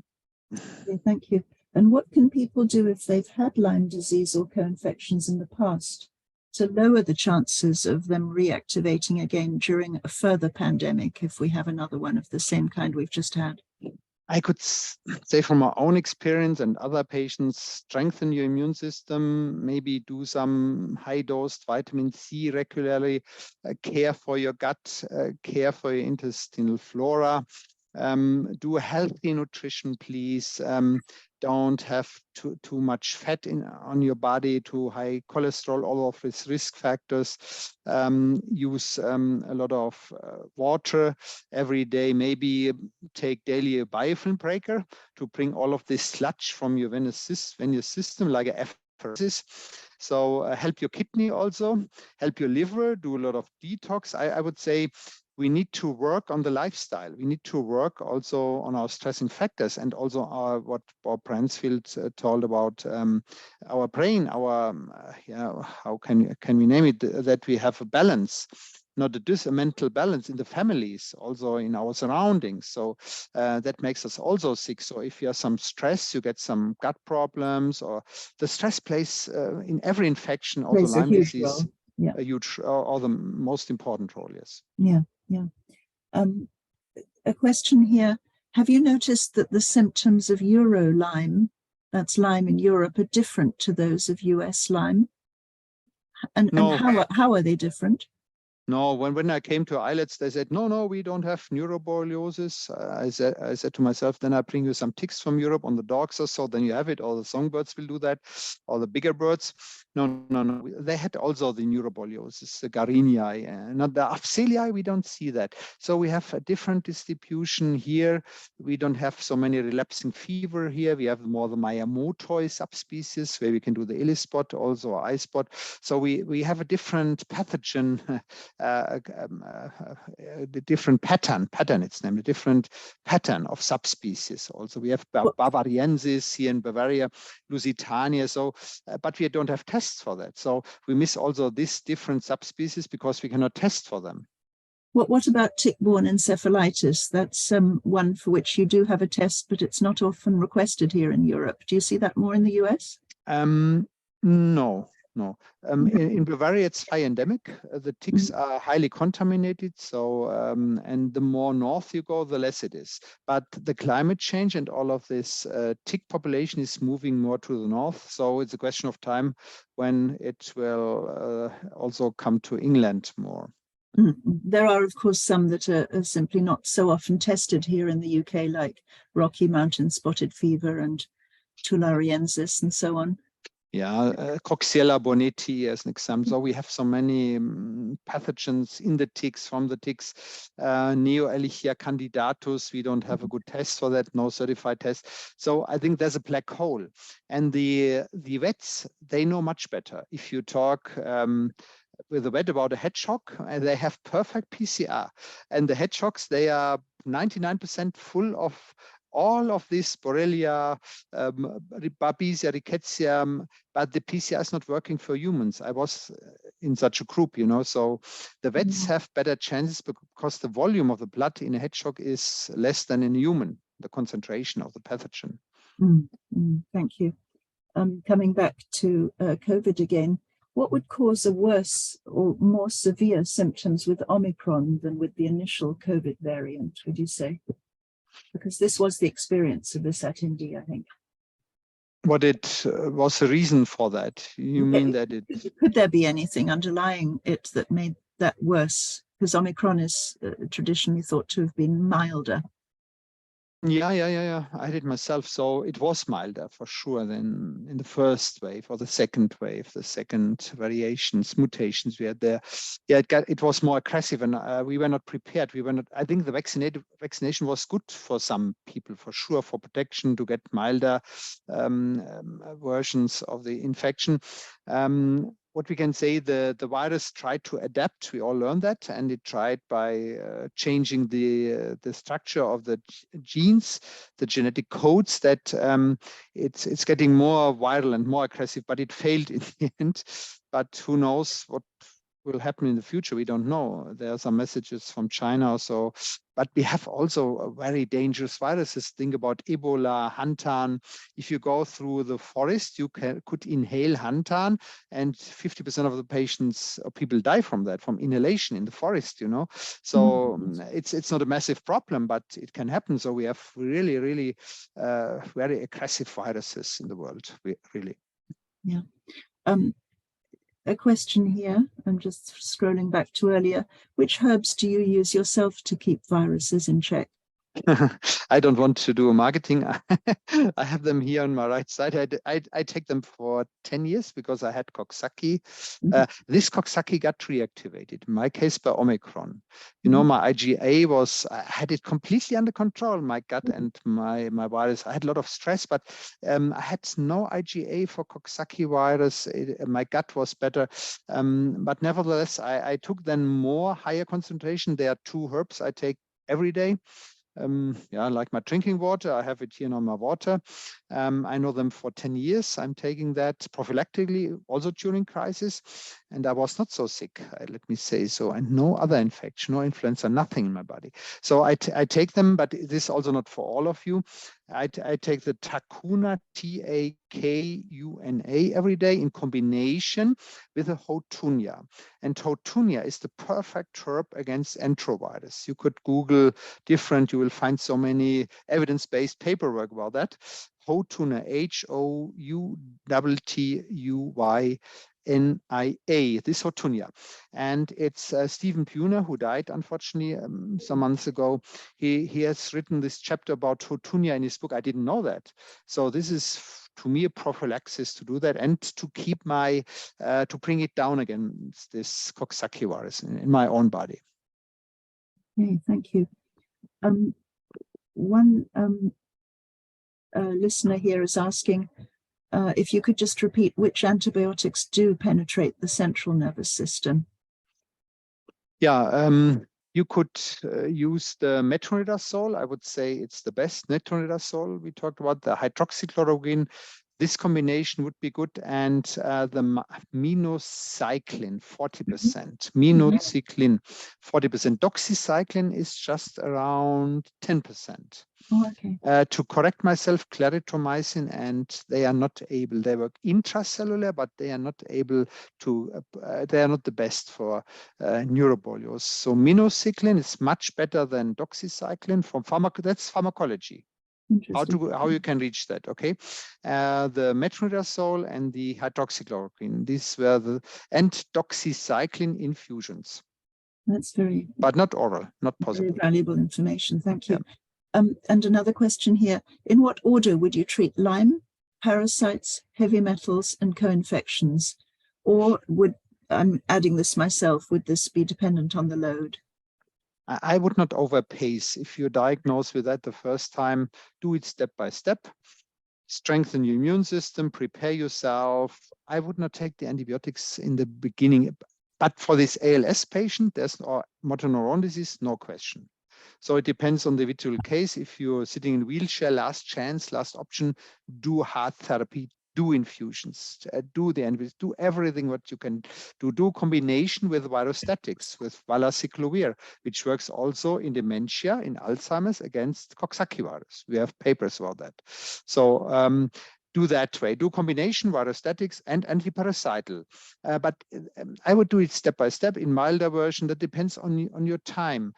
Okay, thank you. And what can people do if they've had Lyme disease or co-infections in the past to lower the chances of them reactivating again during a further pandemic if we have another one of the same kind we've just had? I could say from our own experience and other patients, strengthen your immune system, maybe do some high-dosed vitamin C regularly, care for your gut, care for your intestinal flora, do a healthy nutrition, please. Don't have too much fat on your body, too high cholesterol, all of these risk factors. Use a lot of water every day. Maybe take daily a biofilm breaker to bring all of this sludge from your venous system, like a apheresis. So help your kidney also, help your liver, do a lot of detox. I would say we need to work on the lifestyle. We need to work also on our stressing factors, and also what Bob Bransfield told about our brain, how can we name it, that we have a balance, not a mental balance in the families, also in our surroundings. So that makes us also sick. So if you have some stress, you get some gut problems, or the stress plays in every infection, also Lyme disease, yeah, a huge or the most important role. Yes. Yeah. A question here. Have you noticed that the symptoms of Euro Lyme, that's Lyme in Europe, are different to those of US Lyme? And how are they different? No, when I came to islets, they said, no, we don't have neuroborreliosis. I said to myself, then I bring you some ticks from Europe on the dogs or so, then you have it. All the songbirds will do that, all the bigger birds. No. They had also the neuroborreliosis, the Gariniae, not the 𝐓𝐇𝐈𝐒. We don't see that. So we have a different distribution here. We don't have so many relapsing fever here. We have more the Miyamoto subspecies where we can do the ELISpot, also eye spot. So we have a different pathogen. The different pattern, it's named a different pattern of subspecies. Also, we have Bavariensis here in Bavaria, Lusitania. So, but we don't have tests for that. So we miss also these different subspecies because we cannot test for them. What about tick-borne encephalitis? That's one for which you do have a test, but it's not often requested here in Europe. Do you see that more in the US? No. In Bavaria, it's high endemic. The ticks are highly contaminated. So, and the more north you go, the less it is. But the climate change and all of this tick population is moving more to the north. So it's a question of time when it will also come to England more. There are, of course, some that are simply not so often tested here in the UK, like Rocky Mountain spotted fever and tularensis and so on. Yeah, Coxiella boneti as an example. So we have so many pathogens in the ticks, from the ticks. Neo-Ehrlichia candidatus, we don't have a good test for that, no certified test. So I think there's a black hole. And the vets, they know much better. If you talk with a vet about a hedgehog, they have perfect PCR. And the hedgehogs, they are 99% full of all of this Borrelia, Babesia, Rickettsia, but the PCR is not working for humans. I was in such a group, you know, so the vets have better chances because the volume of the blood in a hedgehog is less than in a human, the concentration of the pathogen. Thank you. Coming back to COVID again, what would cause a worse or more severe symptoms with Omicron than with the initial COVID variant, would you say? Because this was the experience of this at Indy, I think. What it was the reason for that? You mean that it... Could there be anything underlying it that made that worse? Because Omicron is traditionally thought to have been milder. Yeah. I did myself. So it was milder for sure than in the first wave or the second wave, the second variations, mutations we had there. Yeah, it was more aggressive, and we were not prepared. We were not. I think the vaccination was good for some people, for sure, for protection to get milder versions of the infection. What we can say, the virus tried to adapt. We all learned that, and it tried by changing the structure of the genes, the genetic codes, that it's getting more viral and more aggressive, but it failed in the end. But who knows what will happen in the future? We don't know. There are some messages from China also, but we have also very dangerous viruses. Think about Ebola, Hantan. If you go through the forest, you could inhale Hantan, and 50% of the patients or people die from that, from inhalation in the forest, you know. So it's not a massive problem, but it can happen. So we have really very aggressive viruses in the world, really. Yeah. A question here, I'm just scrolling back to earlier. Which herbs do you use yourself to keep viruses in check? I don't want to do marketing. I have them here on my right side. I take them for 10 years because I had Coxsackie. This Coxsackie got reactivated, in my case by Omicron. You know, my IgA I had it completely under control, my gut and my virus. I had a lot of stress, but I had no IgA for Coxsackie virus. My gut was better. But nevertheless, I took then more higher concentration. There are 2 herbs I take every day. Like my drinking water, I have it here on my water. I know them for 10 years. I'm taking that prophylactically, also during crisis, and I was not so sick, let me say so, and no other infection, no influenza, nothing in my body. So I take them, but this is also not for all of you. I take the Tacuna, T-A-K-U-N-A, every day in combination with a Houtunia. And Houtunia is the perfect herb against enterovirus. You could Google different, you will find so many evidence-based paperwork about that. Houtunia, Houtunia, this Houtunia. And it's Stephen Buhner, who died, unfortunately, some months ago. He has written this chapter about Houtunia in his book. I didn't know that. So this is, to me, a prophylaxis to do that and to keep to bring it down again, this Coxsackie virus in my own body. Okay, thank you. One listener here is asking if you could just repeat which antibiotics do penetrate the central nervous system. Yeah, you could use the metronidazole. I would say it's the best metronidazole. We talked about the hydroxychloroquine. This combination would be good, and the minocycline 40%, minocycline 40%. Doxycycline is just around 10%. Oh, okay. To correct myself, claritromycin, and they are not able. They work intracellular, but they are not able to. They are not the best for neuroborreliose. So minocycline is much better than doxycycline from that's pharmacology. How you can reach that, okay? The metronidazole and the hydroxychloroquine, these were and doxycycline infusions. That's very, but not oral, not possible. Very valuable information. Thank you. Yeah. And another question here: in what order would you treat Lyme, parasites, heavy metals, and co-infections? Or would, I'm adding this myself, would this be dependent on the load? I would not overpace. If you're diagnosed with that the first time, do it step by step. Strengthen your immune system, prepare yourself. I would not take the antibiotics in the beginning. But for this ALS patient, there's motor neuron disease, no question. So it depends on the individual case. If you're sitting in a wheelchair, last chance, last option, do hard therapy, do infusions, do the antibiotics, do everything what you can do. Do combination with virostatics, with valacyclovir, which works also in dementia, in Alzheimer's against Coxsackie virus. We have papers about that. So do that way. Do combination virostatics and antiparasital. But I would do it step by step in milder version. That depends on your time.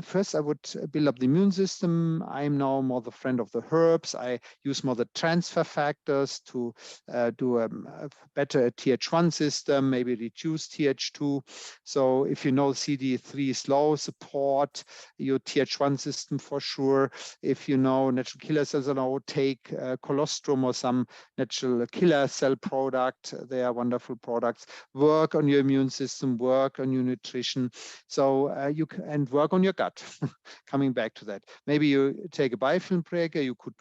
First, I would build up the immune system. I'm now more the friend of the herbs. I use more the transfer factors to do a better Th1 system, maybe reduce Th2. So if you know CD3 is low, support your Th1 system for sure. If you know natural killer cells are low, take colostrum or some natural killer cell product. They are wonderful products. Work on your immune system, work on your nutrition. So you can work on your gut. Coming back to that, maybe you take a biofilm breaker. You could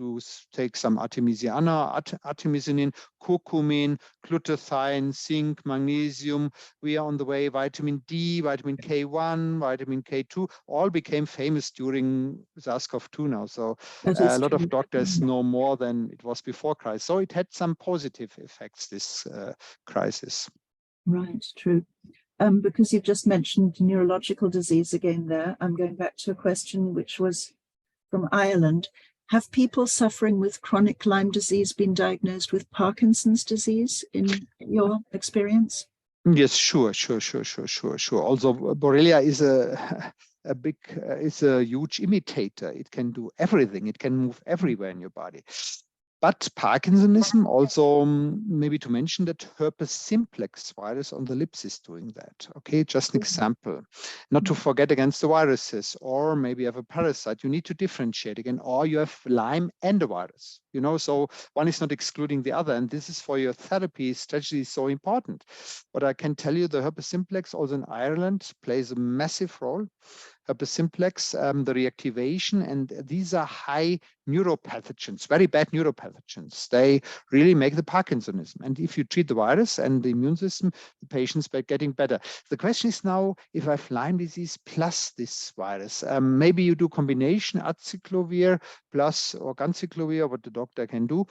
take some artemisiana, artemisinin, curcumin, glutathione, zinc, magnesium. We are on the way. Vitamin D, vitamin K1, vitamin K2, all became famous during SARS-CoV-2 now. So a lot of doctors know more than it was before crisis. So it had some positive effects, this crisis. Right, true. Because you've just mentioned neurological disease again there, I'm going back to a question which was from Ireland. Have people suffering with chronic Lyme disease been diagnosed with Parkinson's disease in your experience? Yes, sure. Also, Borrelia is a huge imitator. It can do everything. It can move everywhere in your body. But Parkinsonism also, maybe to mention that herpes simplex virus on the lips is doing that. Okay, just an example. Not to forget against the viruses, or maybe you have a parasite. You need to differentiate again, or you have Lyme and a virus. You know, so one is not excluding the other, and this is for your therapy strategy so important. But I can tell you, the herpes simplex also in Ireland plays a massive role. Herpes simplex, the reactivation, and these are high neuropathogens, very bad neuropathogens. They really make the Parkinsonism. And if you treat the virus and the immune system, the patients are getting better. The question is now, if I have Lyme disease plus this virus, maybe you do combination acyclovir plus or ganciclovir, what the doctor can do,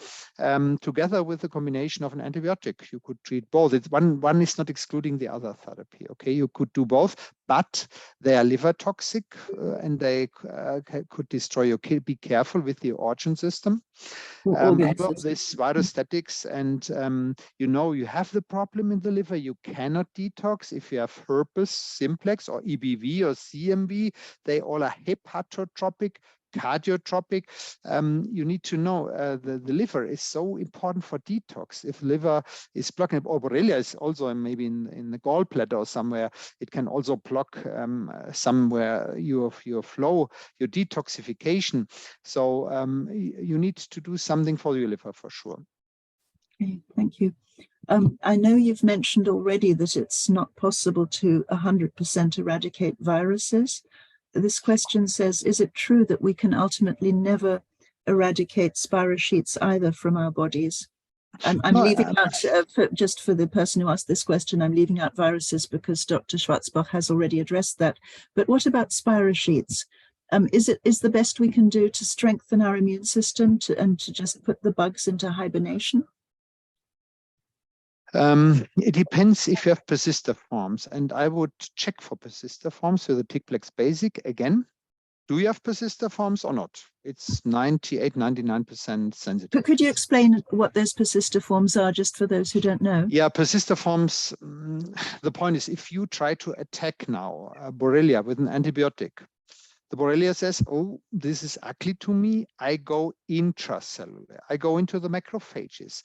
together with a combination of an antibiotic. You could treat both. One is not excluding the other therapy. Okay, you could do both, but they are liver toxic and they could destroy your kidney. Be careful with the organ system. This virostatics, and you know you have the problem in the liver. You cannot detox if you have herpes simplex or EBV or CMV. They all are hepatotropic, cardiotropic. You need to know the liver is so important for detox. If liver is blocking, or Borrelia is also maybe in the gallbladder or somewhere, it can also block somewhere your flow, your detoxification. So you need to do something for your liver for sure. Okay, thank you. I know you've mentioned already that it's not possible to 100% eradicate viruses. This question says, is it true that we can ultimately never eradicate spirochetes either from our bodies? I'm leaving out, just for the person who asked this question, I'm leaving out viruses because Dr. Schwarzbach has already addressed that. But what about spirochetes? is the best we can do to strengthen our immune system and to just put the bugs into hibernation? It depends if you have persister forms, and I would check for persister forms with the Tickplex Basic again. Do you have persister forms or not? It's 98-99% sensitive. But could you explain what those persister forms are, just for those who don't know? Yeah, persister forms, the point is, if you try to attack now Borrelia with an antibiotic, the Borrelia says, oh, this is ugly to me. I go intracellular. I go into the macrophages.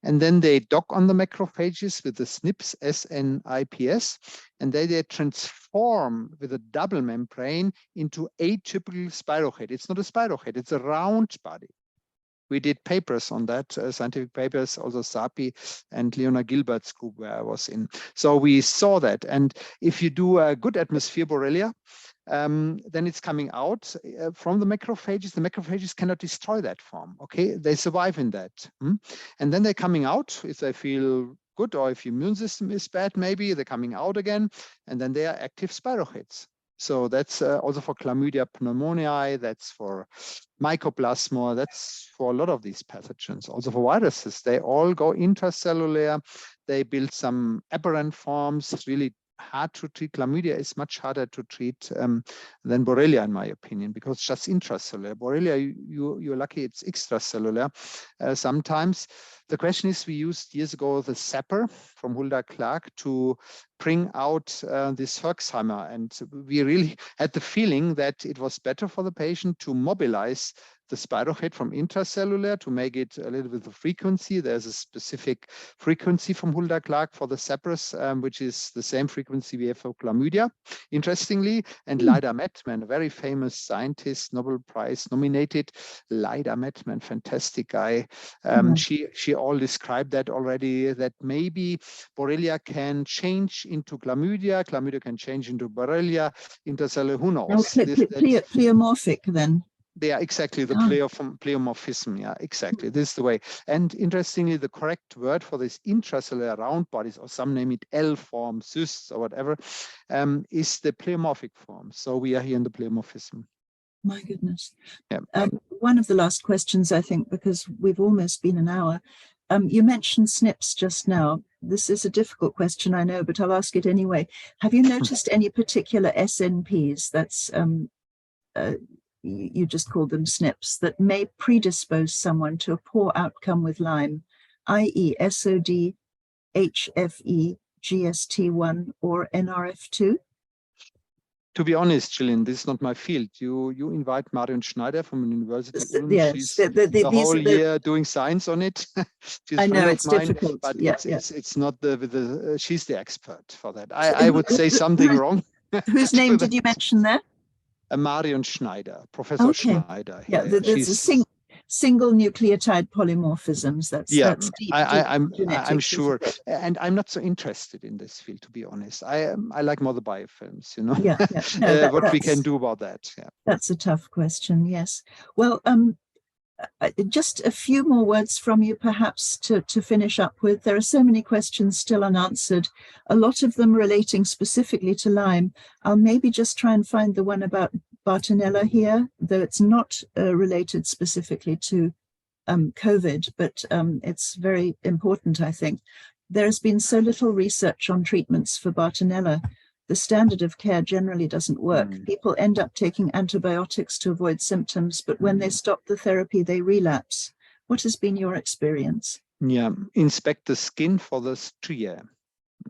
And then they dock on the macrophages with the SNPs, SNIPS, and they transform with a double membrane into atypical spirochete. It's not a spirochete, it's a round body. We did papers on that, scientific papers, also SAPI and Leonard Gilbert's group where I was in. So we saw that. And if you do a good atmosphere Borrelia, then it's coming out from the macrophages. The macrophages cannot destroy that form, okay? They survive in that. And then they're coming out if they feel good, or if your immune system is bad, maybe they're coming out again, and then they are active spirochetes. So that's also for Chlamydia pneumoniae, that's for Mycoplasma, that's for a lot of these pathogens. Also for viruses, they all go intracellular, they build some aberrant forms. It's really hard to treat. Chlamydia is much harder to treat than Borrelia, in my opinion, because it's just intracellular. Borrelia, you're lucky it's extracellular sometimes. The question is, we used years ago the sapper from Hulda Clark to bring out this Herxheimer, and we really had the feeling that it was better for the patient to mobilize the spirochete from intracellular to make it a little bit of frequency. There's a specific frequency from Hulda Clark for the sappers, which is the same frequency we have for chlamydia, interestingly. And Lyda Mettmann, a very famous scientist, Nobel Prize nominated, Lyda Mettmann, fantastic guy. She all described that already, that maybe Borrelia can change into chlamydia, chlamydia can change into Borrelia, intracellular, who knows? Pleomorphic then. They are exactly the pleomorphism. Yeah, exactly. This is the way. And interestingly, the correct word for this intracellular round bodies, or some name it L form, cysts or whatever, is the pleomorphic form. So we are here in the pleomorphism. My goodness. Yeah. One of the last questions, I think, because we've almost been an hour. You mentioned SNPs just now. This is a difficult question, I know, but I'll ask it anyway. Have you noticed any particular SNPs, that's you just called them SNPs, that may predispose someone to a poor outcome with Lyme, i.e. SOD, HFE, GST1, or NRF2? To be honest, Gillian, this is not my field. You invite Marion Schneider from the University of Ulm. Yes, she's the whole year doing science on it. I know it's difficult, but it's not she's the expert for that. I would say something wrong. Whose name did you mention there? Marion Schneider, Professor Schneider. Yeah, there's a single nucleotide polymorphisms. That's deep. I'm sure, and I'm not so interested in this field, to be honest. I like more the biofilms, you know. No, what we can do about that. Yeah, that's a tough question. Yes. Well, just a few more words from you, perhaps, to finish up with. There are so many questions still unanswered, a lot of them relating specifically to Lyme. I'll maybe just try and find the one about Bartonella here, though it's not related specifically to COVID, but it's very important, I think. There has been so little research on treatments for Bartonella. The standard of care generally doesn't work. People end up taking antibiotics to avoid symptoms, but when they stop the therapy, they relapse. What has been your experience? Yeah, inspect the skin for the stria.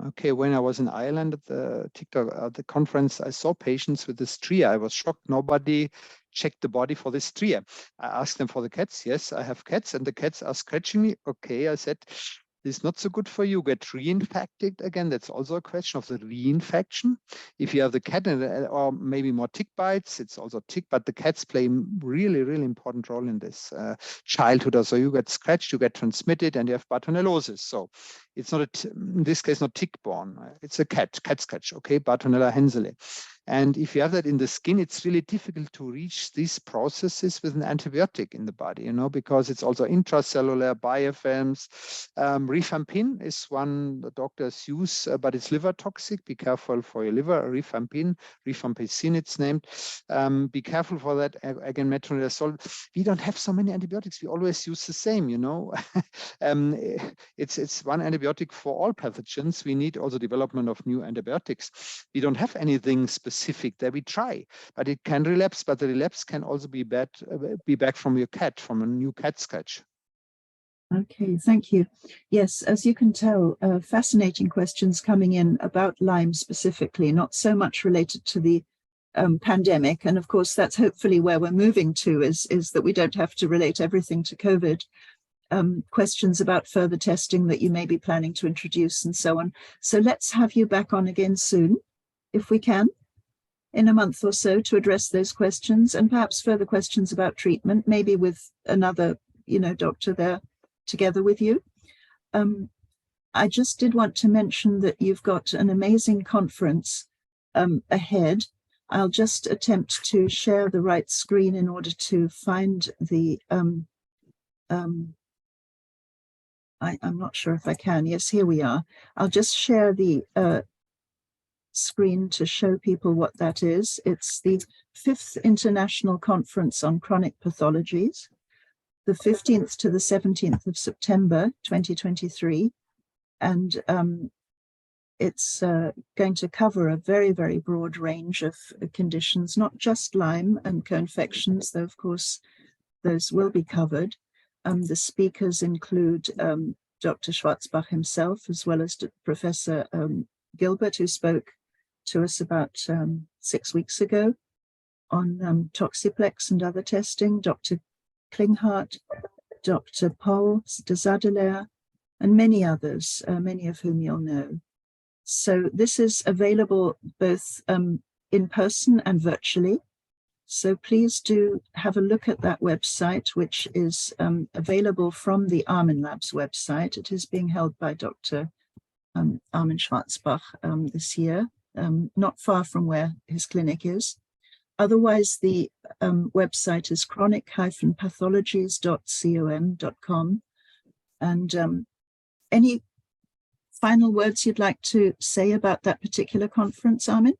Okay, when I was in Ireland at the conference, I saw patients with the stria. I was shocked. Nobody checked the body for the stria. I asked them for the cats. Yes, I have cats, and the cats are scratching me. Okay, I said, this is not so good for you. Get reinfected again. That's also a question of the reinfection. If you have the cat or maybe more tick bites, it's also tick, but the cats play really, really important role in this childhood. So you get scratched, you get transmitted, and you have Bartonellosis. So it's not in this case not tick-borne. It's a cat scratch. Okay, Bartonella henselae. And if you have that in the skin, it's really difficult to reach these processes with an antibiotic in the body, because it's also intracellular biofilms. Rifampin is one the doctors use, but it's liver toxic. Be careful for your liver. Rifampin, rifampicin it's named. Be careful for that. Again, metronidazole. We don't have so many antibiotics. We always use the same, It's one antibiotic for all pathogens. We need also development of new antibiotics. We don't have anything specific that we try, but it can relapse. But the relapse can also be back from your cat, from a new cat scratch. Okay, thank you. Yes, as you can tell, fascinating questions coming in about Lyme specifically, not so much related to the pandemic. And of course, that's hopefully where we're moving to, is that we don't have to relate everything to COVID. Questions about further testing that you may be planning to introduce and so on. So let's have you back on again soon, if we can, in a month or so, to address those questions, and perhaps further questions about treatment, maybe with another, doctor there together with you. I just did want to mention that you've got an amazing conference ahead. I'll just attempt to share the right screen in order to find the I'm not sure if I can. Yes, here we are. I'll just share the screen to show people what that is. It's the 5th International Conference on Chronic Pathologies, the 15th to the 17th of September, 2023. And it's going to cover a very, very broad range of conditions, not just Lyme and co-infections, though of course those will be covered. The speakers include Dr. Schwarzbach himself, as well as Professor Gilbert, who spoke to us about 6 weeks ago on toxiplex and other testing, Dr. Klinghardt, Dr. Paul de Zadelaar, and many others, many of whom you'll know. So this is available both in person and virtually. So please do have a look at that website, which is available from the Armin Labs website. It is being held by Dr. Armin Schwarzbach this year, not far from where his clinic is. Otherwise, the website is chronic-pathologies.com. And any final words you'd like to say about that particular conference, Armin?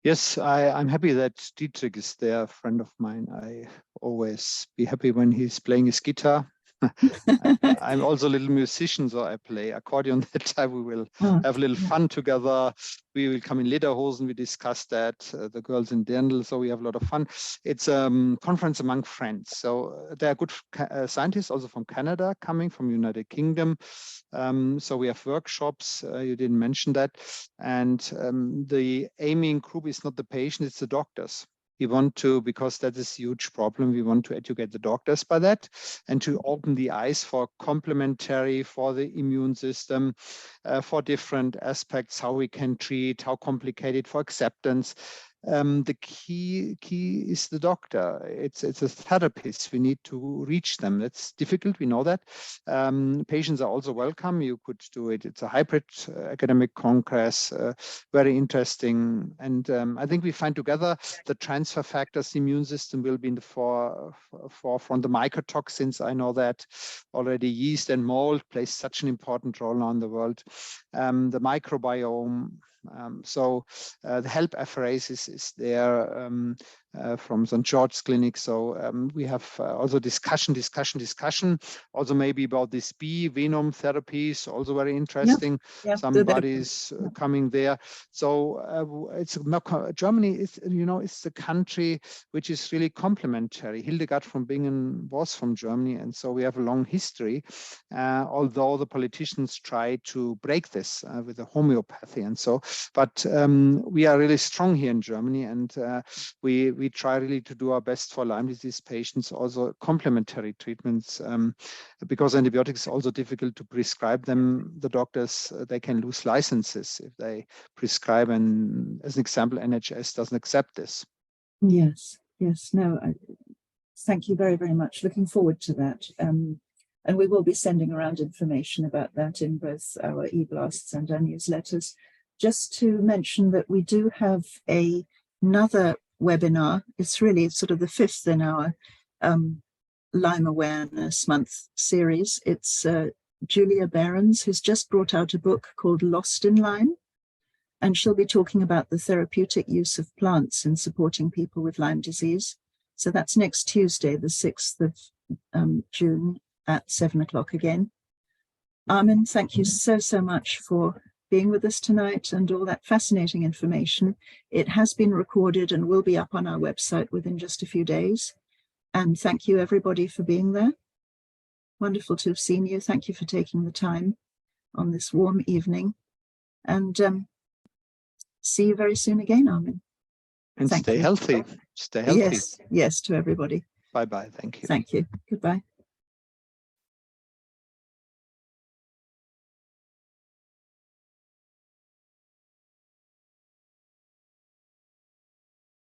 Yes, I'm happy that Dietrich is there, a friend of mine. I always be happy when he's playing his guitar. I'm also a little musician, so I play accordion that time. We will have a little fun together. We will come in lederhosen. We discussed that, the girls in dirndl, so we have a lot of fun. It's a conference among friends. So there are good scientists also from Canada coming, from United Kingdom. So we have workshops. You didn't mention that. And the aiming group is not the patient, it's the doctors. We want to, because that is a huge problem, we want to educate the doctors by that and to open the eyes for complementary, for the immune system, for different aspects, how we can treat, how complicated, for acceptance. The key is the doctor. It's a therapist. We need to reach them. That's difficult. We know that. Patients are also welcome. You could do it. It's a hybrid academic congress, very interesting. And I think we find together the transfer factors. The immune system will be in the forefront. The mycotoxins, I know that already. Yeast and mold plays such an important role now in the world. The microbiome. So the HELP apheresis is there from St. George's Clinic. So we have also discussion. Also maybe about this venom therapies, also very interesting. Somebody's coming there. So it's Germany is, it's the country which is really complementary. Hildegard von Bingen was from Germany, and so we have a long history. Although the politicians try to break this with the homeopathy and so, but we are really strong here in Germany, and we try really to do our best for Lyme disease patients, also complementary treatments, because antibiotics is also difficult to prescribe them. The doctors, they can lose licenses if they prescribe, and as an example, NHS doesn't accept this. Yes, no, thank you very, very much. Looking forward to that. And we will be sending around information about that in both our e-blasts and our newsletters. just to mention that we do have another webinar. It's really sort of the fifth in our Lyme Awareness Month series. It's Julia Behrens, who's just brought out a book called Lost in Lyme, and she'll be talking about the therapeutic use of plants in supporting people with Lyme disease. So that's next Tuesday, the 6th of June at 7 o'clock again. Armin, thank you so much for being with us tonight and all that fascinating information. It has been recorded and will be up on our website within just a few days. And thank you everybody for being there. Wonderful to have seen you. Thank you for taking the time on this warm evening. And see you very soon again, Armin. And Thank stay you. healthy. Stay healthy. Yes, to everybody. Bye-bye. Thank you. Thank you. Goodbye.